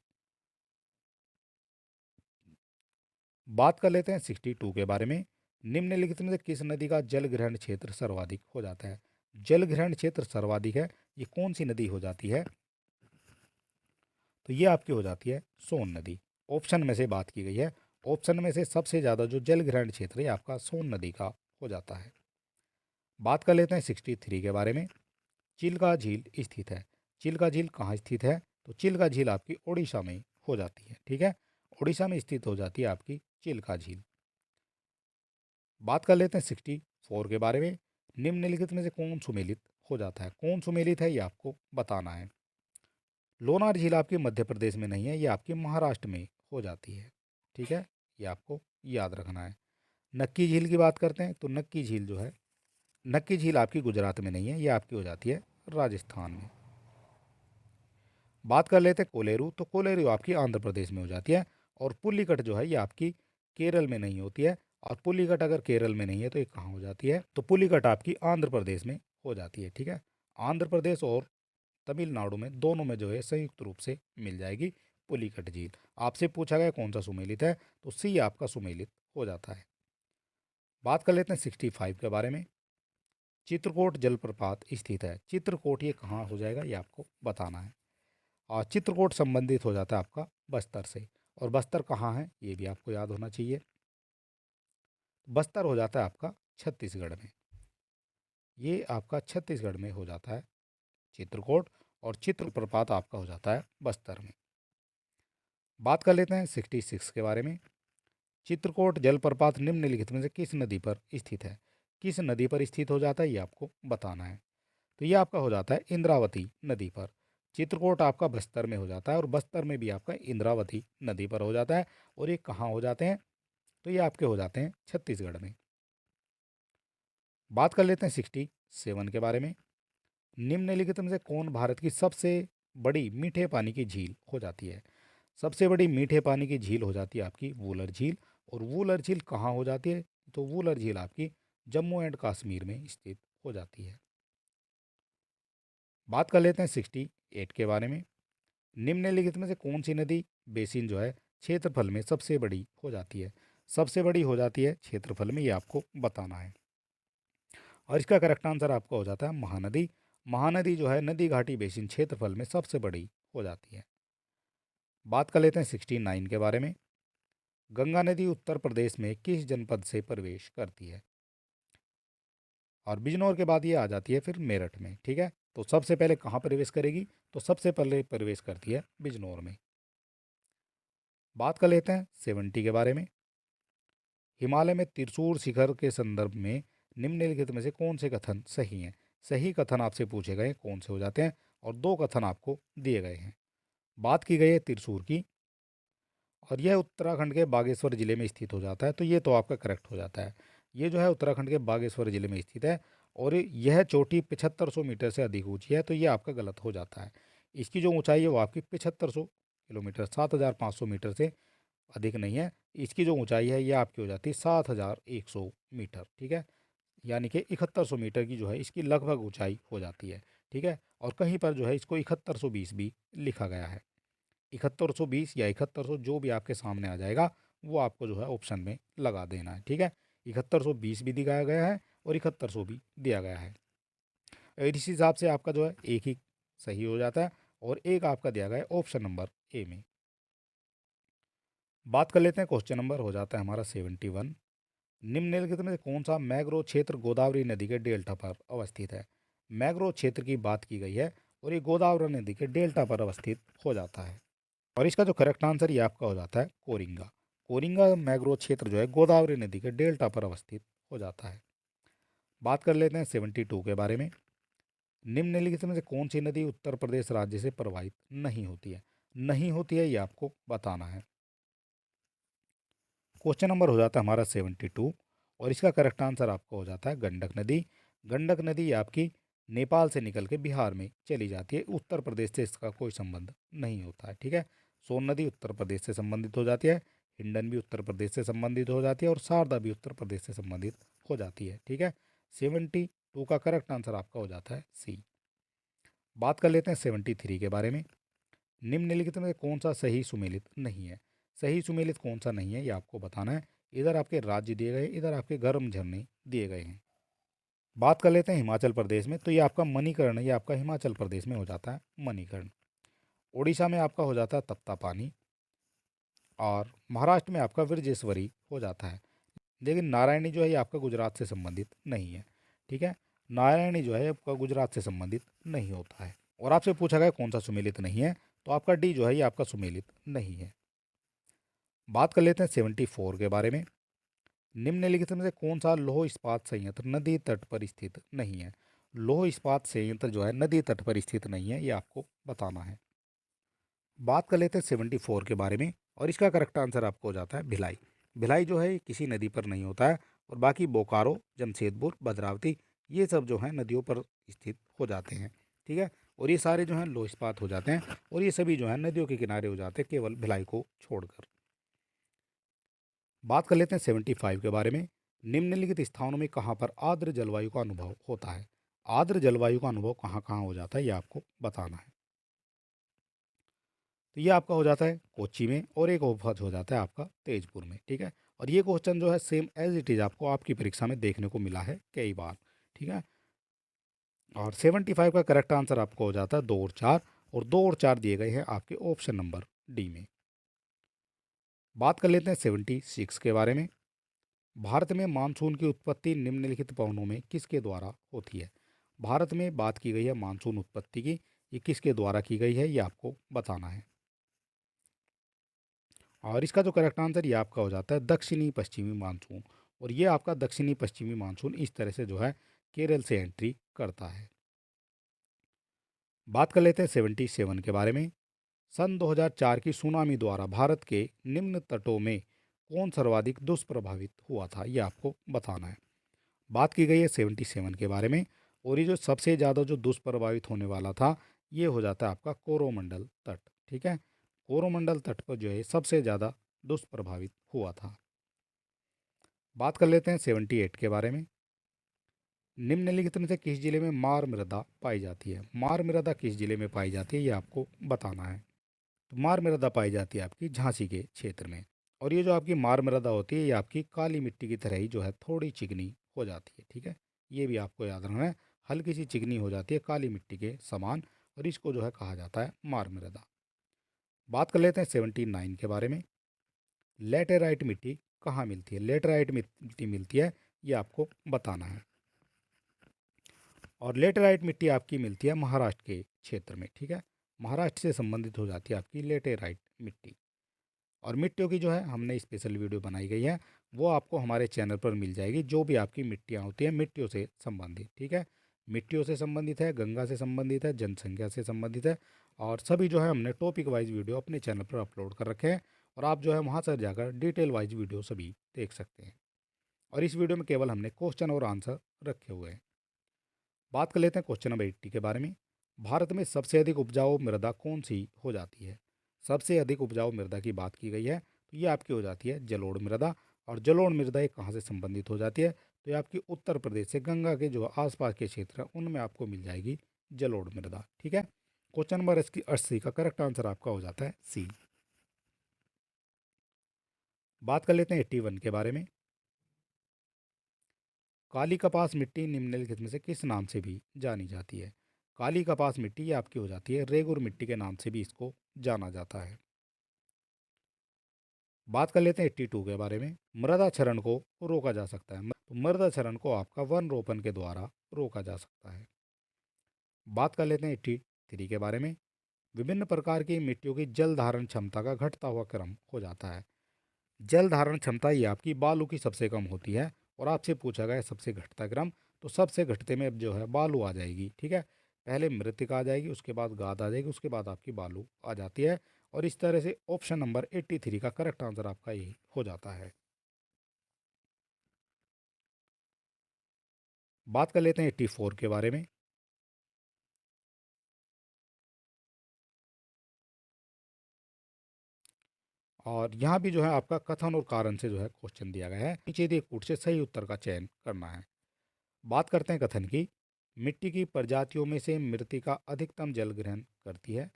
बात कर लेते हैं 62 के बारे में। निम्नलिखित में से किस नदी का जल ग्रहण क्षेत्र सर्वाधिक हो जाता है? जल ग्रहण क्षेत्र सर्वाधिक है, ये कौन सी नदी हो जाती है? तो ये आपकी हो जाती है सोन नदी। ऑप्शन में से बात की गई है, ऑप्शन में से सबसे ज़्यादा जो जल ग्रहण क्षेत्र है आपका सोन नदी का हो जाता है। बात कर लेते हैं 63 के बारे में। चिल्का झील स्थित है, चिल्का झील कहाँ स्थित है? तो चिल्का झील आपकी उड़ीसा में हो जाती है, ठीक है। उड़ीसा में स्थित हो जाती है आपकी चिल्का झील। बात कर लेते हैं 64 के बारे में। निम्नलिखित में से कौन सुमेलित हो जाता है? कौन सुमेलित है ये आपको बताना है। लोनार झील आपकी मध्य प्रदेश में नहीं है, ये आपकी महाराष्ट्र में हो जाती है, ठीक है। ये आपको याद रखना है। नक्की झील की बात करते हैं तो नक्की झील जो है, नक्की झील आपकी गुजरात में नहीं है, ये आपकी हो जाती है राजस्थान में। बात कर लेते हैं कोलेरू, तो कोलेरू आपकी आंध्र प्रदेश में हो जाती है। और पुलिकट जो है ये आपकी केरल में नहीं होती है। और पुलिकट अगर केरल में नहीं है तो ये कहाँ हो जाती है? तो पुलिकट आपकी आंध्र प्रदेश में हो जाती है, ठीक है। आंध्र प्रदेश और तमिलनाडु में दोनों में जो है संयुक्त रूप से मिल जाएगी पुलिकट झील। आपसे पूछा गया कौन सा सुमेलित है, तो सी आपका सुमेलित हो जाता है। बात कर लेते हैं 65 के बारे में। चित्रकूट जलप्रपात स्थित है, चित्रकूट ये कहाँ हो जाएगा ये आपको बताना है। और चित्रकूट संबंधित हो जाता है आपका बस्तर से। और बस्तर कहाँ है ये भी आपको याद होना चाहिए। बस्तर हो जाता है आपका छत्तीसगढ़ में, ये आपका छत्तीसगढ़ में हो जाता है चित्रकूट। और चित्र प्रपात आपका हो जाता है बस्तर में। बात कर लेते हैं 66 के बारे में। चित्रकूट जलप्रपात निम्नलिखित में से किस नदी पर स्थित है? किस नदी पर स्थित हो जाता है ये आपको बताना है। तो ये आपका हो जाता है इंद्रावती नदी पर। चित्रकूट आपका बस्तर में हो जाता है और बस्तर में भी आपका इंद्रावती नदी पर हो जाता है। और ये कहाँ हो जाते हैं? तो ये आपके हो जाते हैं छत्तीसगढ़ में। बात कर लेते हैं 67 के बारे में। निम्नलिखित में से कौन भारत की सबसे बड़ी मीठे पानी की झील हो जाती है? सबसे बड़ी मीठे पानी की झील हो जाती है आपकी वूलर झील। और वूलर झील कहाँ हो जाती है? तो वूलर झील आपकी जम्मू एंड कश्मीर में स्थित हो जाती है। बात कर लेते हैं 68 के बारे में। निम्नलिखित में से कौन सी नदी बेसिन जो है क्षेत्रफल में सबसे बड़ी हो जाती है? सबसे बड़ी हो जाती है क्षेत्रफल में, ये आपको बताना है। और इसका करेक्ट आंसर आपका हो जाता है महानदी। महानदी जो है नदी घाटी बेसिन क्षेत्रफल में सबसे बड़ी हो जाती है। बात कर लेते हैं 69 के बारे में। गंगा नदी उत्तर प्रदेश में किस जनपद से प्रवेश करती है? और बिजनौर के बाद ये आ जाती है फिर मेरठ में, ठीक है। तो सबसे पहले कहाँ प्रवेश करेगी? तो सबसे पहले प्रवेश करती है बिजनौर में। बात कर लेते हैं 70 के बारे में। हिमालय में त्रिशूर शिखर के संदर्भ में निम्नलिखित में से कौन से कथन सही हैं? सही कथन आपसे पूछे गए कौन से हो जाते हैं, और दो कथन आपको दिए गए हैं। बात की गई है त्रिशूर की, और यह उत्तराखंड के बागेश्वर जिले में स्थित हो जाता है, तो ये तो आपका करेक्ट हो जाता है। ये जो है उत्तराखंड के बागेश्वर जिले में स्थित है। और यह चोटी 7500 मीटर से अधिक ऊंची है, तो ये आपका गलत हो जाता है। इसकी जो ऊंचाई है वो आपकी 7500 किलोमीटर 7500 मीटर से अधिक नहीं है। इसकी जो ऊंचाई है ये आपकी हो जाती है 7100 मीटर, ठीक है। यानी कि 7100 मीटर की जो है इसकी लगभग ऊंचाई हो जाती है, ठीक है। और कहीं पर जो है इसको 7120 भी लिखा गया है। 7120 या 7100 जो भी आपके सामने आ जाएगा वो आपको जो है ऑप्शन में लगा देना है, ठीक है। 7120 भी दिखाया गया है और 7100 भी दिया गया है। और इस हिसाब से आपका जो है एक ही सही हो जाता है और एक आपका दिया गया है ऑप्शन नंबर ए में। बात कर लेते हैं क्वेश्चन नंबर हो जाता है हमारा 71। निम्नलिखित में से कौन सा मैग्रो क्षेत्र गोदावरी नदी के डेल्टा पर अवस्थित है? मैग्रो क्षेत्र की बात की गई है और ये गोदावरी नदी के डेल्टा पर अवस्थित हो जाता है। और इसका जो करेक्ट आंसर ये आपका हो जाता है कोरिंगा। कोरिंगा मैग्रो क्षेत्र जो है गोदावरी नदी के डेल्टा पर अवस्थित हो जाता है। बात कर लेते हैं 72 के बारे में। निम्नलिखित में से कौन सी नदी उत्तर प्रदेश राज्य से प्रवाहित नहीं होती है? नहीं होती है, ये आपको बताना है। क्वेश्चन नंबर हो जाता है हमारा 72 और इसका करेक्ट आंसर आपका हो जाता है गंडक नदी। गंडक नदी आपकी नेपाल से निकल के बिहार में चली जाती है, उत्तर प्रदेश से इसका कोई संबंध नहीं होता है। ठीक है, सोन नदी उत्तर प्रदेश से संबंधित हो जाती है, हिंडन भी उत्तर प्रदेश से संबंधित हो जाती है और शारदा भी उत्तर प्रदेश से संबंधित हो जाती है। ठीक है, 72 का करेक्ट आंसर आपका हो जाता है सी। बात कर लेते हैं 73 के बारे में। निम्नलिखित में कौन सा सही सुमेलित नहीं है? सही सुमेलित कौन सा नहीं है, ये आपको बताना है। इधर आपके राज्य दिए गए, इधर आपके गर्म झरने दिए गए हैं। बात कर लेते हैं हिमाचल प्रदेश में, तो ये आपका मणिकर्ण, ये आपका हिमाचल प्रदेश में हो जाता है मणिकर्ण। उड़ीसा में आपका हो जाता है तप्ता पानी और महाराष्ट्र में आपका विरजेश्वरी हो जाता है। लेकिन नारायणी जो है ये आपका गुजरात से संबंधित नहीं है। ठीक है, नारायणी जो है आपका गुजरात से संबंधित नहीं होता है। और आपसे पूछा गया कौन सा सुमेलित नहीं है, तो आपका डी जो है ये आपका सुमेलित नहीं है। बात कर लेते हैं 74 के बारे में। निम्नलिखित में से कौन सा लौह इस्पात संयंत्र नदी तट पर स्थित नहीं है? लौह इस्पात संयंत्र जो है नदी तट पर स्थित नहीं है, ये आपको बताना है। बात कर लेते हैं 74 के बारे में और इसका करेक्ट आंसर आपको हो जाता है भिलाई। भिलाई जो है ये किसी नदी पर नहीं होता है और बाकी बोकारो, जमशेदपुर, भद्रावती ये सब जो है नदियों पर स्थित हो जाते हैं। ठीक है, और ये सारे जो हैं लौह इस्पात हो जाते हैं और ये सभी जो है नदियों के किनारे हो जाते हैं, केवल भिलाई को छोड़कर। बात कर लेते हैं 75 के बारे में। निम्नलिखित स्थानों में कहाँ पर आर्द्र जलवायु का अनुभव होता है? आर्द्र जलवायु का अनुभव कहाँ कहाँ हो जाता है, ये आपको बताना है। तो ये आपका हो जाता है कोच्चि में और एक ऑफर हो जाता है आपका तेजपुर में। ठीक है, और ये क्वेश्चन जो है सेम एज इट इज़ आपको आपकी परीक्षा में देखने को मिला है कई बार। ठीक है, और 75 का करेक्ट आंसर आपको हो जाता है 2 और 4, और 2 और 4 दिए गए हैं आपके ऑप्शन नंबर डी में। बात कर लेते हैं 76 के बारे में। भारत में मानसून की उत्पत्ति निम्नलिखित पवनों में किसके द्वारा होती है? भारत में बात की गई है मानसून उत्पत्ति की, ये किसके द्वारा की गई है, ये आपको बताना है। और इसका जो करेक्ट आंसर ये आपका हो जाता है दक्षिणी पश्चिमी मानसून। और ये आपका दक्षिणी पश्चिमी मानसून इस तरह से जो है केरल से एंट्री करता है। बात कर लेते हैं 77 के बारे में। सन 2004 की सुनामी द्वारा भारत के निम्न तटों में कौन सर्वाधिक दुष्प्रभावित हुआ था, ये आपको बताना है। बात की गई है 77 के बारे में और ये जो सबसे ज़्यादा जो दुष्प्रभावित होने वाला था ये हो जाता है आपका कोरोमंडल तट। ठीक है, कोरोमंडल तट पर जो है सबसे ज़्यादा दुष्प्रभावित हुआ था। बात कर लेते हैं 78 के बारे में। निम्नलिखित में से किस जिले में मार मृदा पाई जाती है? मार मृदा किस जिले में पाई जाती है, ये आपको बताना है। तो मार मृदा पाई जाती है आपकी झांसी के क्षेत्र में। और ये जो आपकी मार मृदा होती है ये आपकी काली मिट्टी की तरह ही जो है थोड़ी चिकनी हो जाती है। ठीक है, ये भी आपको याद रखना है, हल्की सी चिकनी हो जाती है काली मिट्टी के समान, और इसको जो है कहा जाता है मार मृदा। बात कर लेते हैं 79 के बारे में। लेटेराइट मिट्टी कहाँ मिलती है? लेटेराइट मिट्टी मिलती है, ये आपको बताना है। और लेटेराइट मिट्टी आपकी मिलती है महाराष्ट्र के क्षेत्र में। ठीक है, महाराष्ट्र से संबंधित हो जाती है आपकी लेटेराइट मिट्टी। और मिट्टियों की जो है हमने स्पेशल वीडियो बनाई गई है, वो आपको हमारे चैनल पर मिल जाएगी, जो भी आपकी मिट्टियाँ होती हैं मिट्टियों से संबंधित। ठीक है, मिट्टियों से संबंधित है, गंगा से संबंधित है, जनसंख्या से संबंधित है, और सभी जो है हमने टॉपिक वाइज वीडियो अपने चैनल पर अपलोड कर रखे हैं, और आप जो है वहाँ से जाकर डिटेल वाइज वीडियो सभी देख सकते हैं। और इस वीडियो में केवल हमने क्वेश्चन और आंसर रखे हुए हैं। बात कर लेते हैं क्वेश्चन नंबर 80 के बारे में। भारत में सबसे अधिक उपजाऊ मृदा कौन सी हो जाती है? सबसे अधिक उपजाऊ मृदा की बात की गई है, तो ये आपकी हो जाती है जलोढ़ मृदा। और जलोढ़ मृदा ये कहाँ से संबंधित हो जाती है? तो ये आपकी उत्तर प्रदेश से गंगा के जो आसपास के क्षेत्र हैं उनमें आपको मिल जाएगी जलोढ़ मृदा। ठीक है, क्वेश्चन नंबर 80 का करेक्ट आंसर आपका हो जाता है सी। बात कर लेते हैं 81 के बारे में। काली कपास मिट्टी निम्नलिखित में से किस नाम से भी जानी जाती है? काली कपास मिट्टी ये आपकी हो जाती है रेगुर मिट्टी के नाम से भी इसको जाना जाता है। बात कर लेते हैं 82 के बारे में। मृदा क्षरण को रोका जा सकता है, तो मृदा क्षरण को आपका वन रोपण के द्वारा रोका जा सकता है। बात कर लेते हैं 83 के बारे में। विभिन्न प्रकार की मिट्टियों की जल धारण क्षमता का घटता हुआ क्रम हो जाता है। जल धारण क्षमता ये आपकी बालू की सबसे कम होती है, और आपसे पूछा गया सबसे घटता क्रम, तो सबसे घटते में अब जो है बालू आ जाएगी। ठीक है, पहले मृतिका आ जाएगी, उसके बाद गाद आ जाएगी, उसके बाद आपकी बालू आ जाती है। और इस तरह से ऑप्शन नंबर 83 का करेक्ट आंसर आपका यही हो जाता है। बात कर लेते हैं 84 के बारे में। और यहाँ भी जो है आपका कथन और कारण से जो है क्वेश्चन दिया गया है। नीचे दिए कूट से सही उत्तर का चयन करना है। बात करते हैं कथन की। मिट्टी की प्रजातियों में से मृतिका अधिकतम जल ग्रहण करती है।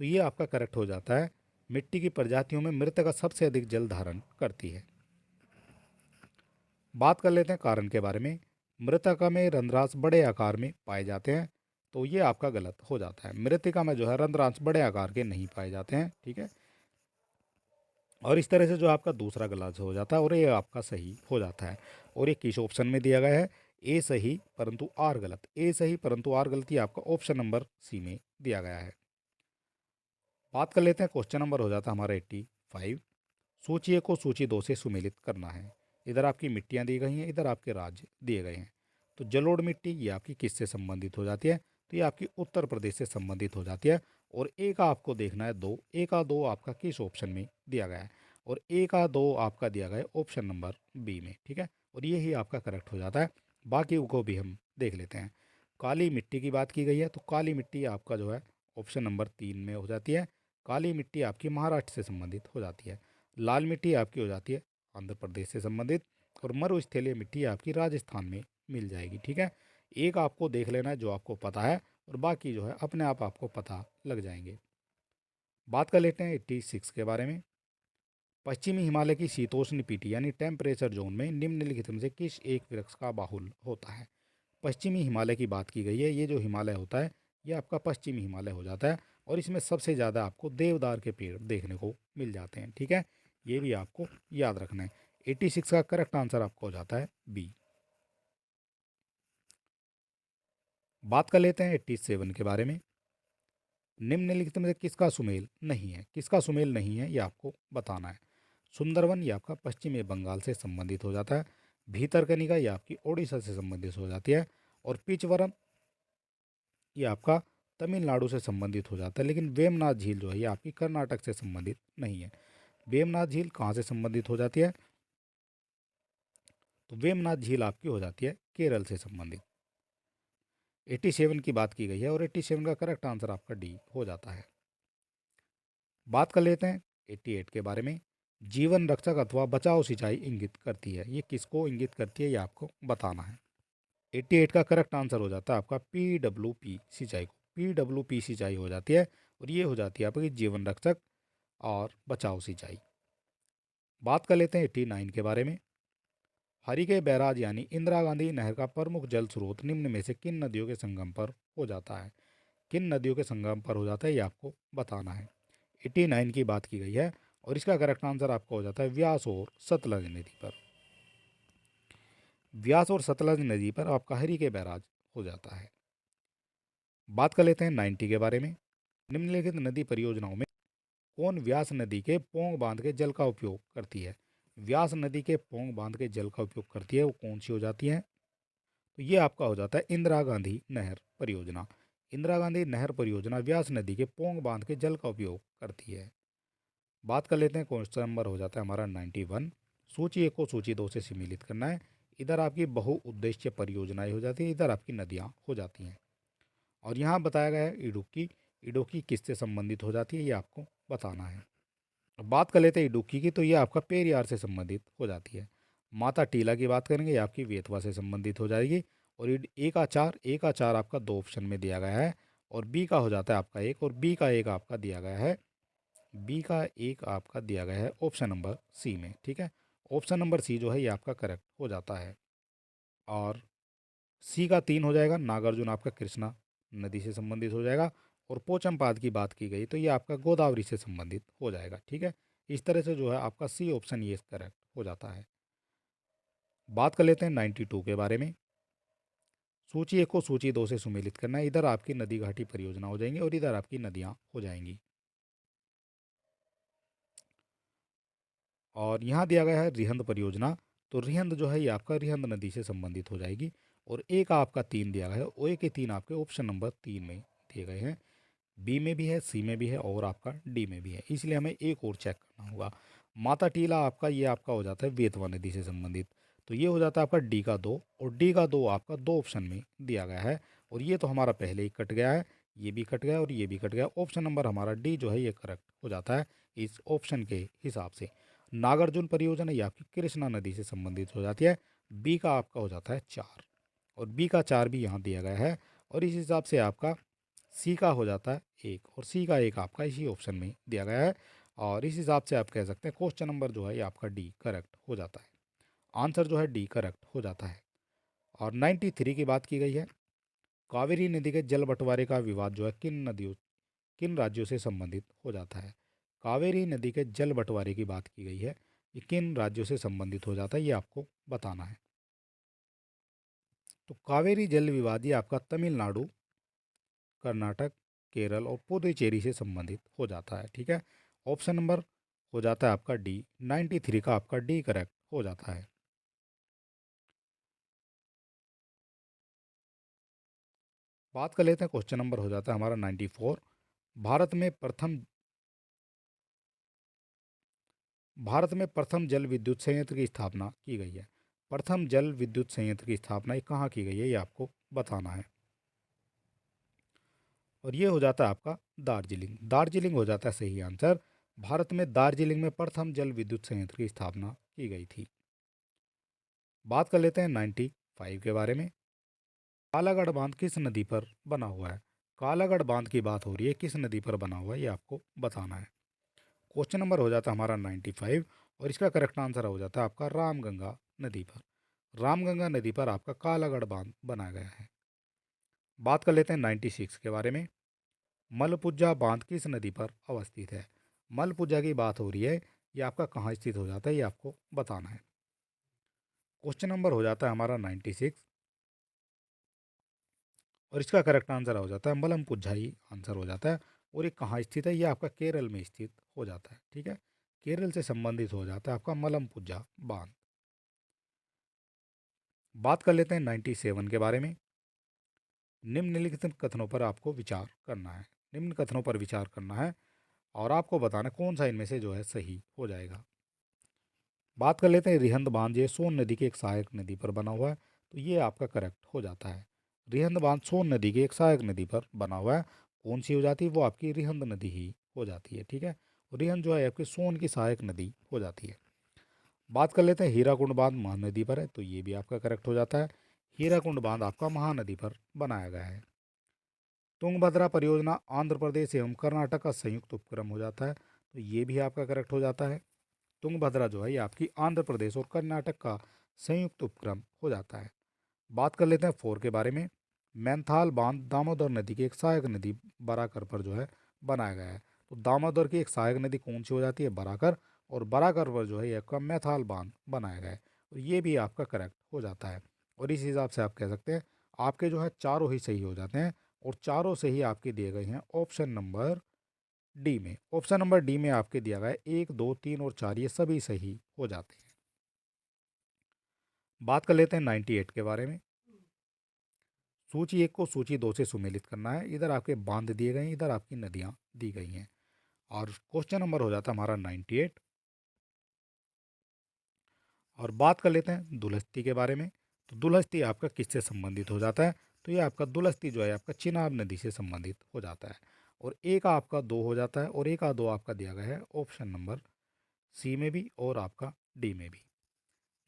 तो ये आपका करेक्ट हो जाता है। मिट्टी की प्रजातियों में मृतिका सबसे अधिक जल धारण करती है। बात कर लेते हैं कारण के बारे में। मृतिका में रंध्रांश बड़े आकार में पाए जाते हैं। तो ये आपका गलत हो जाता है। मृतिका में जो है रंध्रांश बड़े आकार के नहीं पाए जाते हैं, ठीक है। और इस तरह से जो आपका दूसरा गलत हो जाता है और ये आपका सही हो जाता है। और ये किस ऑप्शन में दिया गया है? ए सही परंतु आर गलत। ए सही परंतु आर गलत, ये आपका ऑप्शन नंबर सी में दिया गया है। बात कर लेते हैं क्वेश्चन नंबर हो जाता है हमारा 85। सूची ए को सूची 2 से सुमेलित करना है। इधर आपकी मिट्टियाँ दी गई हैं, इधर आपके राज्य दिए गए हैं। तो जलोढ़ मिट्टी ये आपकी किससे संबंधित हो जाती है? तो ये आपकी उत्तर प्रदेश से संबंधित हो जाती है। और ए का आपको देखना है 2, ए का 2 आपका किस ऑप्शन में दिया गया है? और ए का 2 आपका दिया गया है ऑप्शन नंबर बी में, ठीक है। और ये ही आपका करेक्ट हो जाता है। बाकी को भी हम देख लेते हैं। काली मिट्टी की बात की गई है, तो काली मिट्टी आपका जो है ऑप्शन नंबर 3 में हो जाती है। काली मिट्टी आपकी महाराष्ट्र से संबंधित हो जाती है। लाल मिट्टी आपकी हो जाती है आंध्र प्रदेश से संबंधित। और मरुस्थलीय मिट्टी आपकी राजस्थान में मिल जाएगी, ठीक है। एक आपको देख लेना है जो आपको पता है, और बाकी जो है अपने आप आपको पता लग जाएंगे। बात कर लेते हैं 86 के बारे में। पश्चिमी हिमालय की शीतोष्ण पीटी यानी टेम्परेचर जोन में निम्नलिखित में से किस एक वृक्ष का बाहुल्य होता है? पश्चिमी हिमालय की बात की गई है। ये जो हिमालय होता है ये आपका पश्चिमी हिमालय हो जाता है। और इसमें सबसे ज़्यादा आपको देवदार के पेड़ देखने को मिल जाते हैं, ठीक है। ये भी आपको याद रखना है। 86 का करेक्ट आंसर आपको हो जाता है बी। बात कर लेते हैं 87 के बारे में। निम्नलिखित में से किसका सुमेल नहीं है? किसका सुमेल नहीं है ये आपको बताना है। सुंदरवन ये आपका पश्चिमी बंगाल से संबंधित हो जाता है। भीतरकनिका ये आपकी ओडिशा से संबंधित हो जाती है। और पिचवरम ये आपका तमिलनाडु से संबंधित हो जाता है। लेकिन वेमनाथ झील जो है ये आपकी कर्नाटक से संबंधित नहीं है। वेमनाथ झील कहाँ से संबंधित हो जाती है? तो वेमनाथ झील आपकी हो जाती है केरल से संबंधित। 87 की बात की गई है और 87 का करेक्ट आंसर आपका डी हो जाता है। बात कर लेते हैं 88 के बारे में। जीवन रक्षक अथवा बचाव सिंचाई इंगित करती है। ये किसको इंगित करती है ये आपको बताना है। 88 का करेक्ट आंसर हो जाता है आपका PWP सिंचाई को। PWP सिंचाई हो जाती है। और ये हो जाती है आपकी जीवन रक्षक और बचाव सिंचाई। बात कर लेते हैं 89 के बारे में। हरिके बैराज यानी इंदिरा गांधी नहर का प्रमुख जल स्रोत निम्न में से किन नदियों के संगम पर हो जाता है? किन नदियों के संगम पर हो जाता है ये आपको बताना है। 89 की बात की गई है और इसका करेक्ट आंसर आपका हो जाता है व्यास और सतलज नदी पर। व्यास और सतलज नदी पर आपका हरिके बैराज हो जाता है। बात कर लेते हैं 90 के बारे में। निम्नलिखित नदी परियोजनाओं में कौन व्यास नदी के पोंग बांध के जल का उपयोग करती है? व्यास नदी के पोंग बांध के जल का उपयोग करती है वो कौन सी हो जाती है? तो ये आपका हो जाता है इंदिरा गांधी नहर परियोजना। इंदिरा गांधी नहर परियोजना व्यास नदी के पोंग बांध के जल का उपयोग करती है। बात कर लेते हैं क्वेश्चन नंबर हो जाता है हमारा 91। सूची 1 को सूची 2 से सम्मिलित करना है। इधर आपकी बहुउद्देश्य परियोजनाएं हो जाती है, इधर आपकी नदियाँ हो जाती हैं। और यहाँ बताया गया है इडुक्की। इडुक्की किससे संबंधित हो जाती है ये आपको बताना है। अब बात कर लेते हैं इडुक्की की, तो ये आपका पेरियार से संबंधित हो जाती है। माता टीला की बात करेंगे ये आपकी वेतवा से संबंधित हो जाएगी। और ए का 4 आपका 2 ऑप्शन में दिया गया है। और बी का हो जाता है आपका 1 और बी का 1 आपका दिया गया है। बी का 1 आपका दिया गया है ऑप्शन नंबर सी में, ठीक है। ऑप्शन नंबर सी जो है ये आपका करेक्ट हो जाता है। और सी का 3 हो जाएगा, नागार्जुन आपका कृष्णा नदी से संबंधित हो जाएगा। और पोचमपाद की बात की गई तो ये आपका गोदावरी से संबंधित हो जाएगा, ठीक है। इस तरह से जो है आपका सी ऑप्शन ये करेक्ट हो जाता है। बात कर लेते हैं 92 के बारे में। सूची 1 को सूची 2 से सुमेलित करना है। इधर आपकी नदी घाटी परियोजना हो जाएंगी और इधर आपकी नदियाँ हो जाएंगी। और यहाँ दिया गया है रिहंद परियोजना। तो रिहंद जो है ये आपका रिहंद नदी से संबंधित हो जाएगी। और ए का आपका 3 दिया गया है, ओ ए के 3 आपके ऑप्शन नंबर 3 में दिए गए हैं। बी में भी है, सी में भी है और आपका डी में भी है, इसलिए हमें एक और चेक करना होगा। माता टीला आपका ये आपका हो जाता है बेतवा नदी से संबंधित, तो ये हो जाता है आपका डी का 2, और डी का 2 आपका 2 ऑप्शन में दिया गया है, और ये तो हमारा पहले ही कट गया है, ये भी कट गया और ये भी कट गया। ऑप्शन नंबर हमारा डी जो है ये करेक्ट हो जाता है इस ऑप्शन के हिसाब से। नागार्जुन परियोजना ये आपकी कृष्णा नदी से संबंधित हो जाती है, बी का आपका हो जाता है 4, और बी का 4 भी यहाँ दिया गया है, और इस हिसाब से आपका सी का हो जाता है 1, और सी का 1 आपका इसी ऑप्शन में दिया गया है, और इस हिसाब से आप कह सकते हैं क्वेश्चन नंबर जो है ये आपका डी करेक्ट हो जाता है। आंसर जो है डी करेक्ट हो जाता है। और 93 की बात की गई है, कावेरी नदी के जल बंटवारे का विवाद जो है किन राज्यों से संबंधित हो जाता है। कावेरी नदी के जल बंटवारे की बात की गई है, ये किन राज्यों से संबंधित हो जाता है ये आपको बताना है। तो कावेरी जल विवाद ये आपका तमिलनाडु, कर्नाटक, केरल और पुडुचेरी से संबंधित हो जाता है। ठीक है, ऑप्शन नंबर हो जाता है आपका डी, 93 का आपका डी करेक्ट हो जाता है। बात कर लेते हैं, क्वेश्चन नंबर हो जाता है हमारा 94। भारत में प्रथम भारत में प्रथम जल विद्युत संयंत्र की स्थापना की गई है। प्रथम जल विद्युत संयंत्र की स्थापना ये कहाँ की गई है ये आपको बताना है, और ये हो जाता है आपका दार्जिलिंग। दार्जिलिंग हो जाता है सही आंसर। भारत में दार्जिलिंग में प्रथम जल विद्युत संयंत्र की स्थापना की गई थी। बात कर लेते हैं 95 के बारे में। कालागढ़ बांध किस नदी पर बना हुआ है। कालागढ़ बांध की बात हो रही है, किस नदी पर बना हुआ है ये आपको बताना है। क्वेश्चन नंबर हो जाता है हमारा 95, और इसका करेक्ट आंसर हो जाता है आपका रामगंगा नदी पर। रामगंगा नदी पर आपका कालागढ़ बांध बनाया गया है। बात कर लेते हैं 96 के बारे में। मलपुजा बांध किस नदी पर अवस्थित है। मलपुजा की बात हो रही है, ये आपका कहाँ स्थित हो जाता है ये आपको बताना है। क्वेश्चन नंबर हो जाता है हमारा 96, और इसका करेक्ट आंसर हो जाता है मलमपुझा ही आंसर हो जाता है, और ये कहाँ स्थित है ये आपका केरल में स्थित हो जाता है। ठीक है, केरल से संबंधित हो जाता है आपका मलमपुझा बांध। बात कर लेते हैं 97 के बारे में। निम्नलिखित कथनों पर आपको विचार करना है। निम्न कथनों पर विचार करना है, और आपको बताना कौन सा इनमें से जो है सही हो जाएगा। बात कर लेते हैं रिहंद बांध, ये सोन नदी की एक सहायक नदी पर बना हुआ है, तो ये आपका करेक्ट हो जाता है। रिहंद बांध सोन नदी की एक सहायक नदी पर बना हुआ है, कौन सी हो जाती है वो आपकी रिहंद नदी ही हो जाती है। ठीक है, रिहंद जो है आपकी सोन की सहायक नदी हो जाती है। बात कर लेते हैं हीराकुंड बांध महानदी पर है, तो ये भी आपका करेक्ट हो जाता है। हीराकुंड बांध आपका महानदी पर बनाया गया है। तुंगभद्रा परियोजना आंध्र प्रदेश एवं कर्नाटक का संयुक्त उपक्रम हो जाता है, तो ये भी आपका करेक्ट हो जाता है। तुंगभद्रा जो है ये आपकी आंध्र प्रदेश और कर्नाटक का संयुक्त उपक्रम हो जाता है। बात कर लेते हैं 4 के बारे में। मैंथाल बांध दामोदर नदी की एक सहायक नदी बराकर पर जो है बनाया गया है, तो दामोदर की एक सहायक नदी कौन सी हो जाती है बराकर, और बराकर पर जो है ये आपका मैथाल बांध बनाया गया है, और ये भी आपका करेक्ट हो जाता है। और इस हिसाब से आप कह सकते हैं आपके जो है चारों ही सही हो जाते हैं, और चारों सही आपके दिए गए हैं ऑप्शन नंबर डी में। ऑप्शन नंबर डी में आपके दिया गया है 1, 2, 3 और 4, ये सभी सही हो जाते हैं। बात कर लेते हैं 98 के बारे में। सूची 1 को सूची 2 से सुमेलित करना है। इधर आपके बांध दिए गए हैं, इधर आपकी नदियाँ दी गई हैं, और क्वेश्चन नंबर हो जाता है हमारा 98। और बात कर लेते हैं दुलहस्ती के बारे में। तो दुलहस्ती आपका किससे संबंधित हो जाता है, तो ये आपका दुलहस्ती जो है आपका चिनाब नदी से संबंधित हो जाता है, और ए का आपका 2 हो जाता है, और ए का 2 आपका दिया गया है ऑप्शन नंबर सी में भी और आपका डी में भी।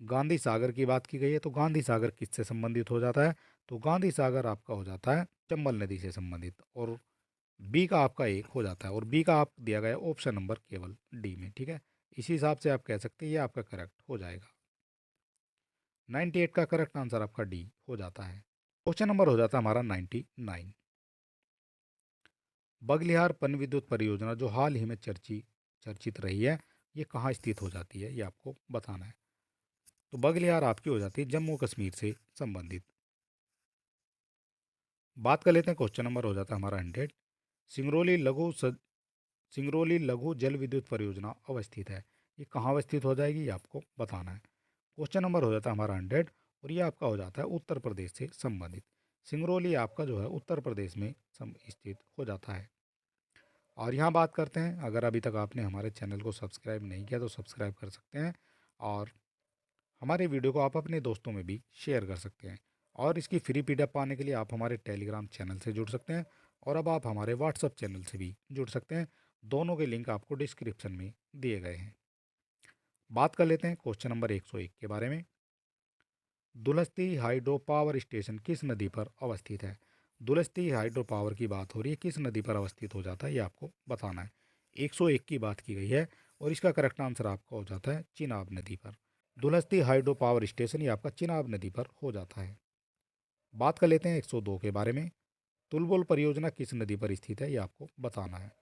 गांधी सागर की बात की गई है, तो गांधी सागर किससे संबंधित हो जाता है, तो गांधी सागर आपका हो जाता है चंबल नदी से संबंधित, और बी का आपका 1 हो जाता है, और बी का आप दिया गया ऑप्शन नंबर केवल डी में। ठीक है, इसी हिसाब से आप कह सकते हैं ये आपका करेक्ट हो जाएगा। 98 का करेक्ट आंसर आपका डी हो जाता है। क्वेश्चन नंबर हो जाता है हमारा 99। बगलिहार पन विद्युत परियोजना जो हाल ही में चर्चित रही है, ये कहाँ स्थित हो जाती है ये आपको बताना है। तो बगलिहार आपकी हो जाती है जम्मू कश्मीर से संबंधित। बात कर लेते हैं, क्वेश्चन नंबर हो जाता है हमारा 100। सिंगरौली लघु सिंगरौली लघु जल विद्युत परियोजना अवस्थित है, ये कहाँ अवस्थित हो जाएगी ये आपको बताना है। क्वेश्चन नंबर हो जाता है हमारा 100, और ये आपका हो जाता है उत्तर प्रदेश से संबंधित। सिंगरौली आपका जो है उत्तर प्रदेश में स्थित हो जाता है। और यहाँ बात करते हैं, अगर अभी तक आपने हमारे चैनल को सब्सक्राइब नहीं किया तो सब्सक्राइब कर सकते हैं, और हमारे वीडियो को आप अपने दोस्तों में भी शेयर कर सकते हैं। और इसकी फ्री पीडीएफ पाने के लिए आप हमारे टेलीग्राम चैनल से जुड़ सकते हैं, और अब आप हमारे व्हाट्सएप चैनल से भी जुड़ सकते हैं। दोनों के लिंक आपको डिस्क्रिप्शन में दिए गए हैं। बात कर लेते हैं क्वेश्चन नंबर 101 के बारे में। दुलस्ती हाइड्रो पावर स्टेशन किस नदी पर अवस्थित है? दुलस्ती हाइड्रो पावर की बात हो रही है, किस नदी पर अवस्थित हो जाता है ये आपको बताना है। 101 की बात की गई है, और इसका करेक्ट आंसर आपका हो जाता है चिनाब नदी पर। दुलस्ती हाइड्रो पावर स्टेशन ये आपका चिनाब नदी पर हो जाता है। बात कर लेते हैं 102 के बारे में। तुलबुल परियोजना किस नदी पर स्थित है ये आपको बताना है।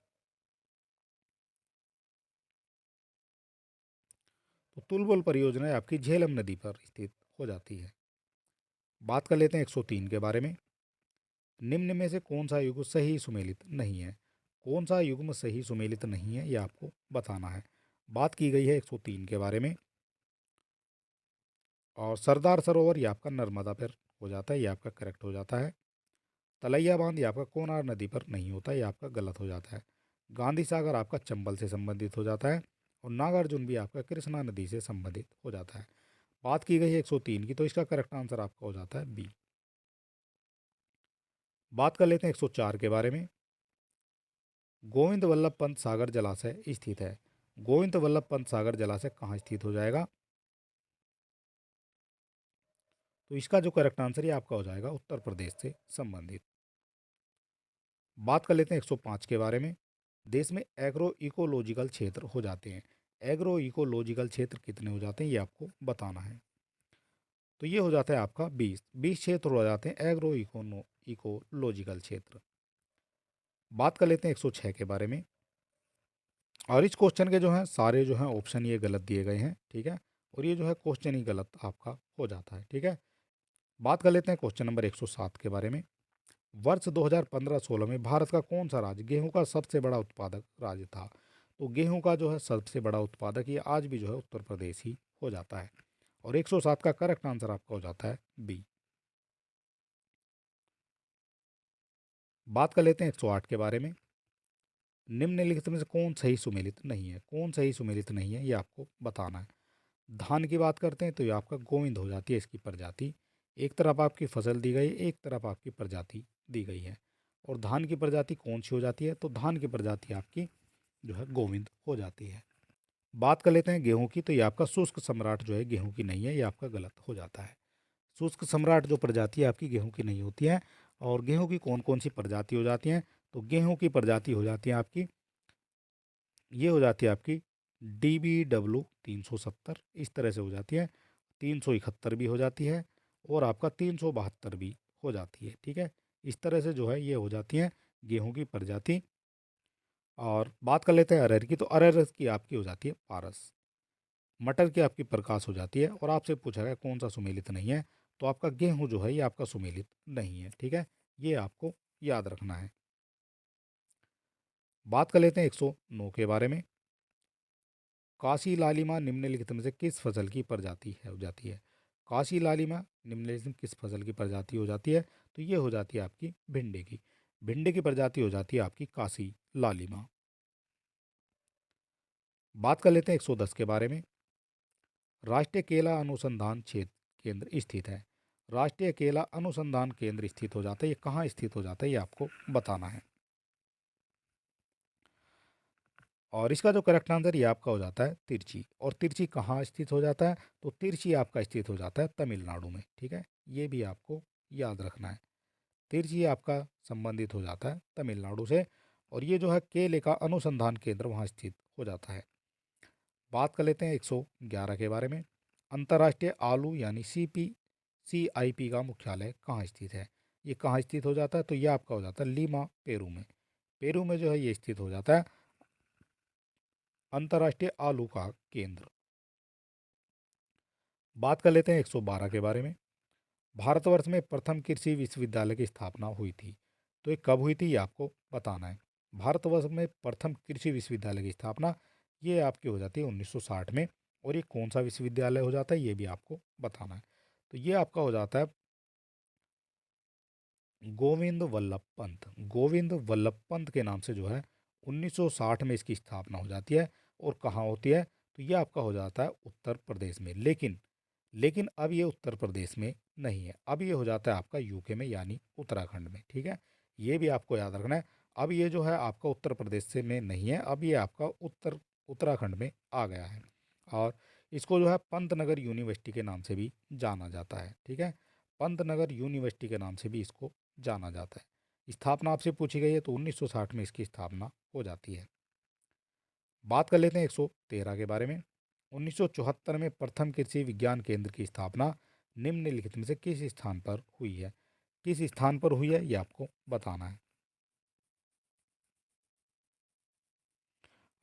तो तुलबुल परियोजना आपकी झेलम नदी पर स्थित हो जाती है। बात कर लेते हैं 103 के बारे में। निम्न में से कौन सा युग्म सही सुमेलित नहीं है? कौन सा युग्म सही सुमेलित नहीं है ये आपको बताना है। बात की गई है 103 के बारे में, और सरदार सरोवर ये आपका नर्मदा पर हो जाता है, ये आपका करेक्ट हो जाता है। तलैया बांध ये आपका कोनार नदी पर नहीं होता, ये आपका गलत हो जाता है। गांधी सागर आपका चंबल से संबंधित हो जाता है, और नागार्जुन भी आपका कृष्णा नदी से संबंधित हो जाता है। बात की गई है 103 की, तो इसका करेक्ट आंसर आपका हो जाता है बी। बात कर लेते हैं 104 के बारे में। गोविंद वल्लभ पंत सागर जलाशय स्थित है। गोविंद वल्लभ पंत सागर जलाशय कहाँ स्थित हो जाएगा? तो इसका जो करेक्ट आंसर है आपका हो जाएगा उत्तर प्रदेश से संबंधित। बात कर लेते हैं 105 के बारे में। देश में एग्रो इकोलॉजिकल क्षेत्र हो जाते हैं। एग्रो इकोलॉजिकल क्षेत्र कितने हो जाते हैं ये आपको बताना है। तो ये हो जाता है आपका 20 क्षेत्र हो जाते हैं एग्रो इकोलॉजिकल क्षेत्र। बात कर लेते हैं 106 के बारे में। और इस क्वेश्चन के जो हैं सारे जो हैं ऑप्शन ये गलत दिए गए हैं, ठीक है, और ये जो है क्वेश्चन ही गलत आपका हो जाता है, ठीक है। बात कर लेते हैं क्वेश्चन नंबर 107 के बारे में। वर्ष 2015-16 में भारत का कौन सा राज्य गेहूं का सबसे बड़ा उत्पादक राज्य था? तो गेहूं का जो है सबसे बड़ा उत्पादक ये आज भी जो है उत्तर प्रदेश ही हो जाता है, और 107 का करेक्ट आंसर आपका हो जाता है बी। बात कर लेते हैं 108 के बारे में। निम्नलिखित में से कौन सही सुमेलित नहीं है? कौन सही सुमेलित नहीं है ये आपको बताना है। धान की बात करते हैं तो ये आपका गोविंद हो जाती है इसकी प्रजाति। एक तरफ आपकी फसल दी गई, एक तरफ आपकी प्रजाति दी गई है, और धान की प्रजाति कौन सी हो जाती है? तो धान की प्रजाति आपकी जो है गोविंद हो जाती है। बात कर लेते हैं गेहूं की, तो ये आपका शुष्क सम्राट जो है गेहूं की नहीं है, ये आपका गलत हो जाता है। शुष्क सम्राट जो प्रजाति है आपकी गेहूं की नहीं होती है। और गेहूं की कौन कौन सी प्रजाति हो जाती हैं? तो गेहूं की प्रजाति हो जाती है आपकी, ये हो जाती है आपकी DBW 370, इस तरह से हो जाती है। 371 भी हो जाती है, और आपका 372 भी हो जाती है, ठीक है। इस तरह से जो है ये हो जाती है गेहूं की प्रजाति। और बात कर लेते हैं अरहर की, तो अरहर की आपकी हो जाती है पारस। मटर की आपकी प्रकाश हो जाती है, और आपसे पूछा गया कौन सा सुमेलित नहीं है, तो आपका गेहूं जो है ये आपका सुमेलित नहीं है, ठीक है। ये आपको याद रखना है। बात कर लेते हैं 109 के बारे में। काशी लालिमा निम्नलिखित में से किस फसल की प्रजाति है हो जाती है? काशी लालिमा निम्नलिखित में किस फसल की प्रजाति हो जाती है? तो ये हो जाती है आपकी भिंडी की। भिंडी की प्रजाति हो जाती है आपकी काशी लालिमा। बात कर लेते हैं 110 के बारे में। राष्ट्रीय केला अनुसंधान क्षेत्र केंद्र स्थित है। राष्ट्रीय केला अनुसंधान केंद्र स्थित हो जाता है, ये कहाँ स्थित हो जाता है ये आपको बताना है। और इसका जो करेक्ट आंसर ये आपका हो जाता है तिरछी। और तिरछी कहाँ स्थित हो जाता है? तो तिरछी आपका स्थित हो जाता है तमिलनाडु में, ठीक है। ये भी आपको याद रखना है। तिरछी आपका संबंधित हो जाता है तमिलनाडु से, और ये जो है केले का अनुसंधान केंद्र वहाँ स्थित हो जाता है। बात कर लेते हैं 111 के बारे में। अंतर्राष्ट्रीय आलू यानी CIP का मुख्यालय कहाँ स्थित है? ये कहाँ स्थित हो जाता है? तो ये आपका हो जाता है लीमा, पेरू में। पेरू में जो है ये स्थित हो जाता है अंतर्राष्ट्रीय आलू का केंद्र। बात कर लेते हैं 112 के बारे में। भारतवर्ष में प्रथम कृषि विश्वविद्यालय की स्थापना हुई थी, तो ये कब हुई थी ये आपको बताना है। भारतवर्ष में प्रथम कृषि विश्वविद्यालय की स्थापना ये आपकी हो जाती है 1960 में, और ये कौन सा विश्वविद्यालय हो जाता है ये भी आपको बताना है। तो ये आपका हो जाता है गोविंद वल्लभ पंत। गोविंद वल्लभ पंत के नाम से जो है 1960 में इसकी स्थापना हो जाती है। और कहाँ होती है? तो ये आपका हो जाता है उत्तर प्रदेश में। लेकिन लेकिन अब ये उत्तर प्रदेश में नहीं है, अब ये हो जाता है आपका यूके में यानी उत्तराखंड में। ठीक है, ये भी आपको याद रखना है। अब ये जो है आपका उत्तर प्रदेश से में नहीं है, अब ये आपका उत्तराखंड में आ गया है। और इसको जो है पंतनगर यूनिवर्सिटी के नाम से भी जाना जाता है। ठीक है, पंतनगर यूनिवर्सिटी के नाम से भी इसको जाना जाता है। स्थापना आपसे पूछी गई है तो 1960 में इसकी स्थापना हो जाती है। बात कर लेते हैं 113 के बारे में। 1974 में प्रथम कृषि विज्ञान केंद्र की स्थापना निम्नलिखित में से किस स्थान पर हुई है? किस स्थान पर हुई है ये आपको बताना है।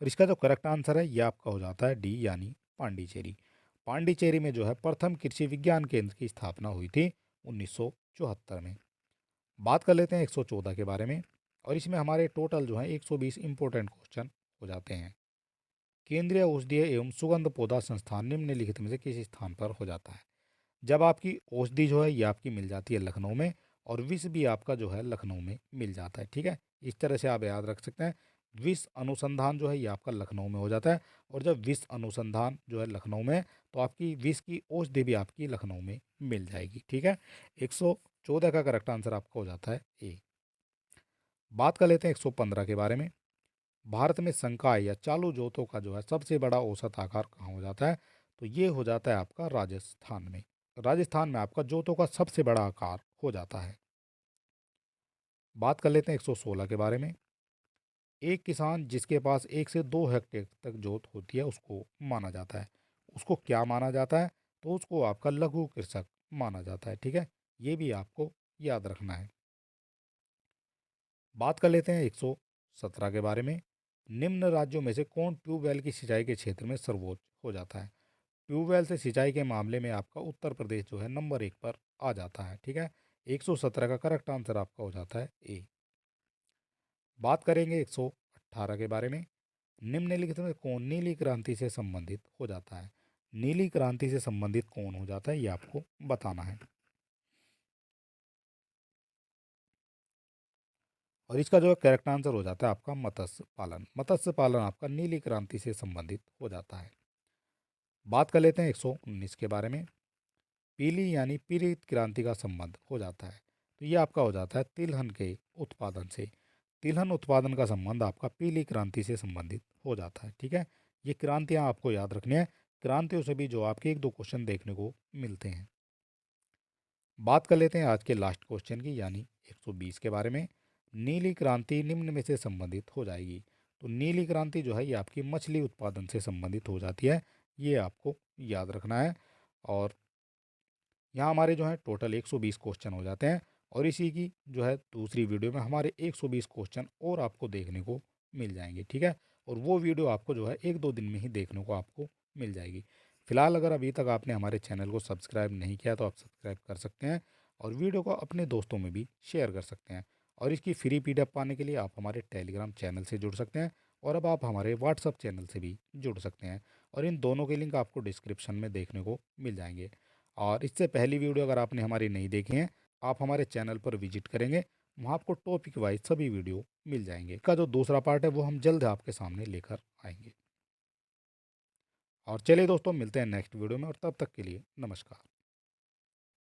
और इसका जो करेक्ट आंसर है ये आपका हो जाता है डी यानी पांडिचेरी। पांडिचेरी में जो है प्रथम कृषि विज्ञान केंद्र की स्थापना हुई थी 1974 में। बात कर लेते हैं 114 के बारे में। और इसमें हमारे टोटल जो है 120 इंपॉर्टेंट क्वेश्चन हो जाते हैं। केंद्रीय औषधीय एवं सुगंध पौधा संस्थान निम्नलिखित में से किस स्थान पर हो जाता है? जब आपकी औषधि जो है ये आपकी मिल जाती है लखनऊ में, और विष भी आपका जो है लखनऊ में मिल जाता है। ठीक है, इस तरह से आप याद रख सकते हैं। विष अनुसंधान जो है ये आपका लखनऊ में हो जाता है। और जब विष अनुसंधान जो है लखनऊ में, तो आपकी विष की औषधि भी आपकी लखनऊ में मिल जाएगी। ठीक है, 114 का करेक्ट आंसर आपका हो जाता है ए। बात कर लेते हैं 115 के बारे में। भारत में संकाय या चालू जोतों का जो है सबसे बड़ा औसत आकार कहाँ हो जाता है? तो ये हो जाता है आपका राजस्थान में। राजस्थान में आपका जोतों का सबसे बड़ा आकार हो जाता है। बात कर लेते हैं 116 के बारे में। एक किसान जिसके पास 1 से 2 हेक्टेयर तक जोत होती है उसको माना जाता है। उसको क्या माना जाता है? तो उसको आपका लघु कृषक माना जाता है। ठीक है, ये भी आपको याद रखना है। बात कर लेते हैं 117 के बारे में। निम्न राज्यों में से कौन ट्यूबवेल की सिंचाई के क्षेत्र में सर्वोच्च हो जाता है? ट्यूबवेल से सिंचाई के मामले में आपका उत्तर प्रदेश जो है नंबर 1 पर आ जाता है। ठीक है, 117 का करेक्ट आंसर आपका हो जाता है ए। बात करेंगे 118 के बारे में। निम्नलिखित में कौन नीली क्रांति से संबंधित हो जाता है? नीली क्रांति से संबंधित कौन हो जाता है ये आपको बताना है। और इसका जो है करेक्ट आंसर हो जाता है आपका मत्स्य पालन। मत्स्य पालन आपका नीली क्रांति से संबंधित हो जाता है। बात कर लेते हैं 119 के बारे में। पीली यानी पीली क्रांति का संबंध हो जाता है। तो ये आपका हो जाता है तिलहन के उत्पादन से। तिलहन उत्पादन का संबंध आपका पीली क्रांति से संबंधित हो जाता है। ठीक है, ये क्रांतियाँ आपको याद रखनी है। क्रांतियों से भी जो आपके 1-2 क्वेश्चन देखने को मिलते हैं। बात कर लेते हैं आज के लास्ट क्वेश्चन की यानी 120 के बारे में। नीली क्रांति निम्न में से संबंधित हो जाएगी। तो नीली क्रांति जो है ये आपकी मछली उत्पादन से संबंधित हो जाती है, ये आपको याद रखना है। और यहाँ हमारे जो है टोटल 120 क्वेश्चन हो जाते हैं। और इसी की जो है दूसरी वीडियो में हमारे 120 क्वेश्चन और आपको देखने को मिल जाएंगे। ठीक है, और वो वीडियो आपको जो है 1-2 दिन में ही देखने को आपको मिल जाएगी। फिलहाल अगर अभी तक आपने हमारे चैनल को सब्सक्राइब नहीं किया तो आप सब्सक्राइब कर सकते हैं, और वीडियो को अपने दोस्तों में भी शेयर कर सकते हैं। और इसकी फ्री PDF पाने के लिए आप हमारे टेलीग्राम चैनल से जुड़ सकते हैं, और अब आप हमारे व्हाट्सअप चैनल से भी जुड़ सकते हैं। और इन दोनों के लिंक आपको डिस्क्रिप्शन में देखने को मिल जाएंगे। और इससे पहली वीडियो अगर आपने हमारी नहीं देखी है, आप हमारे चैनल पर विजिट करेंगे, वहाँ आपको टॉपिक वाइज सभी वीडियो मिल जाएंगे। का जो दूसरा पार्ट है वो हम जल्द आपके सामने लेकर आएंगे। और चलिए दोस्तों, मिलते हैं नेक्स्ट वीडियो में, और तब तक के लिए नमस्कार।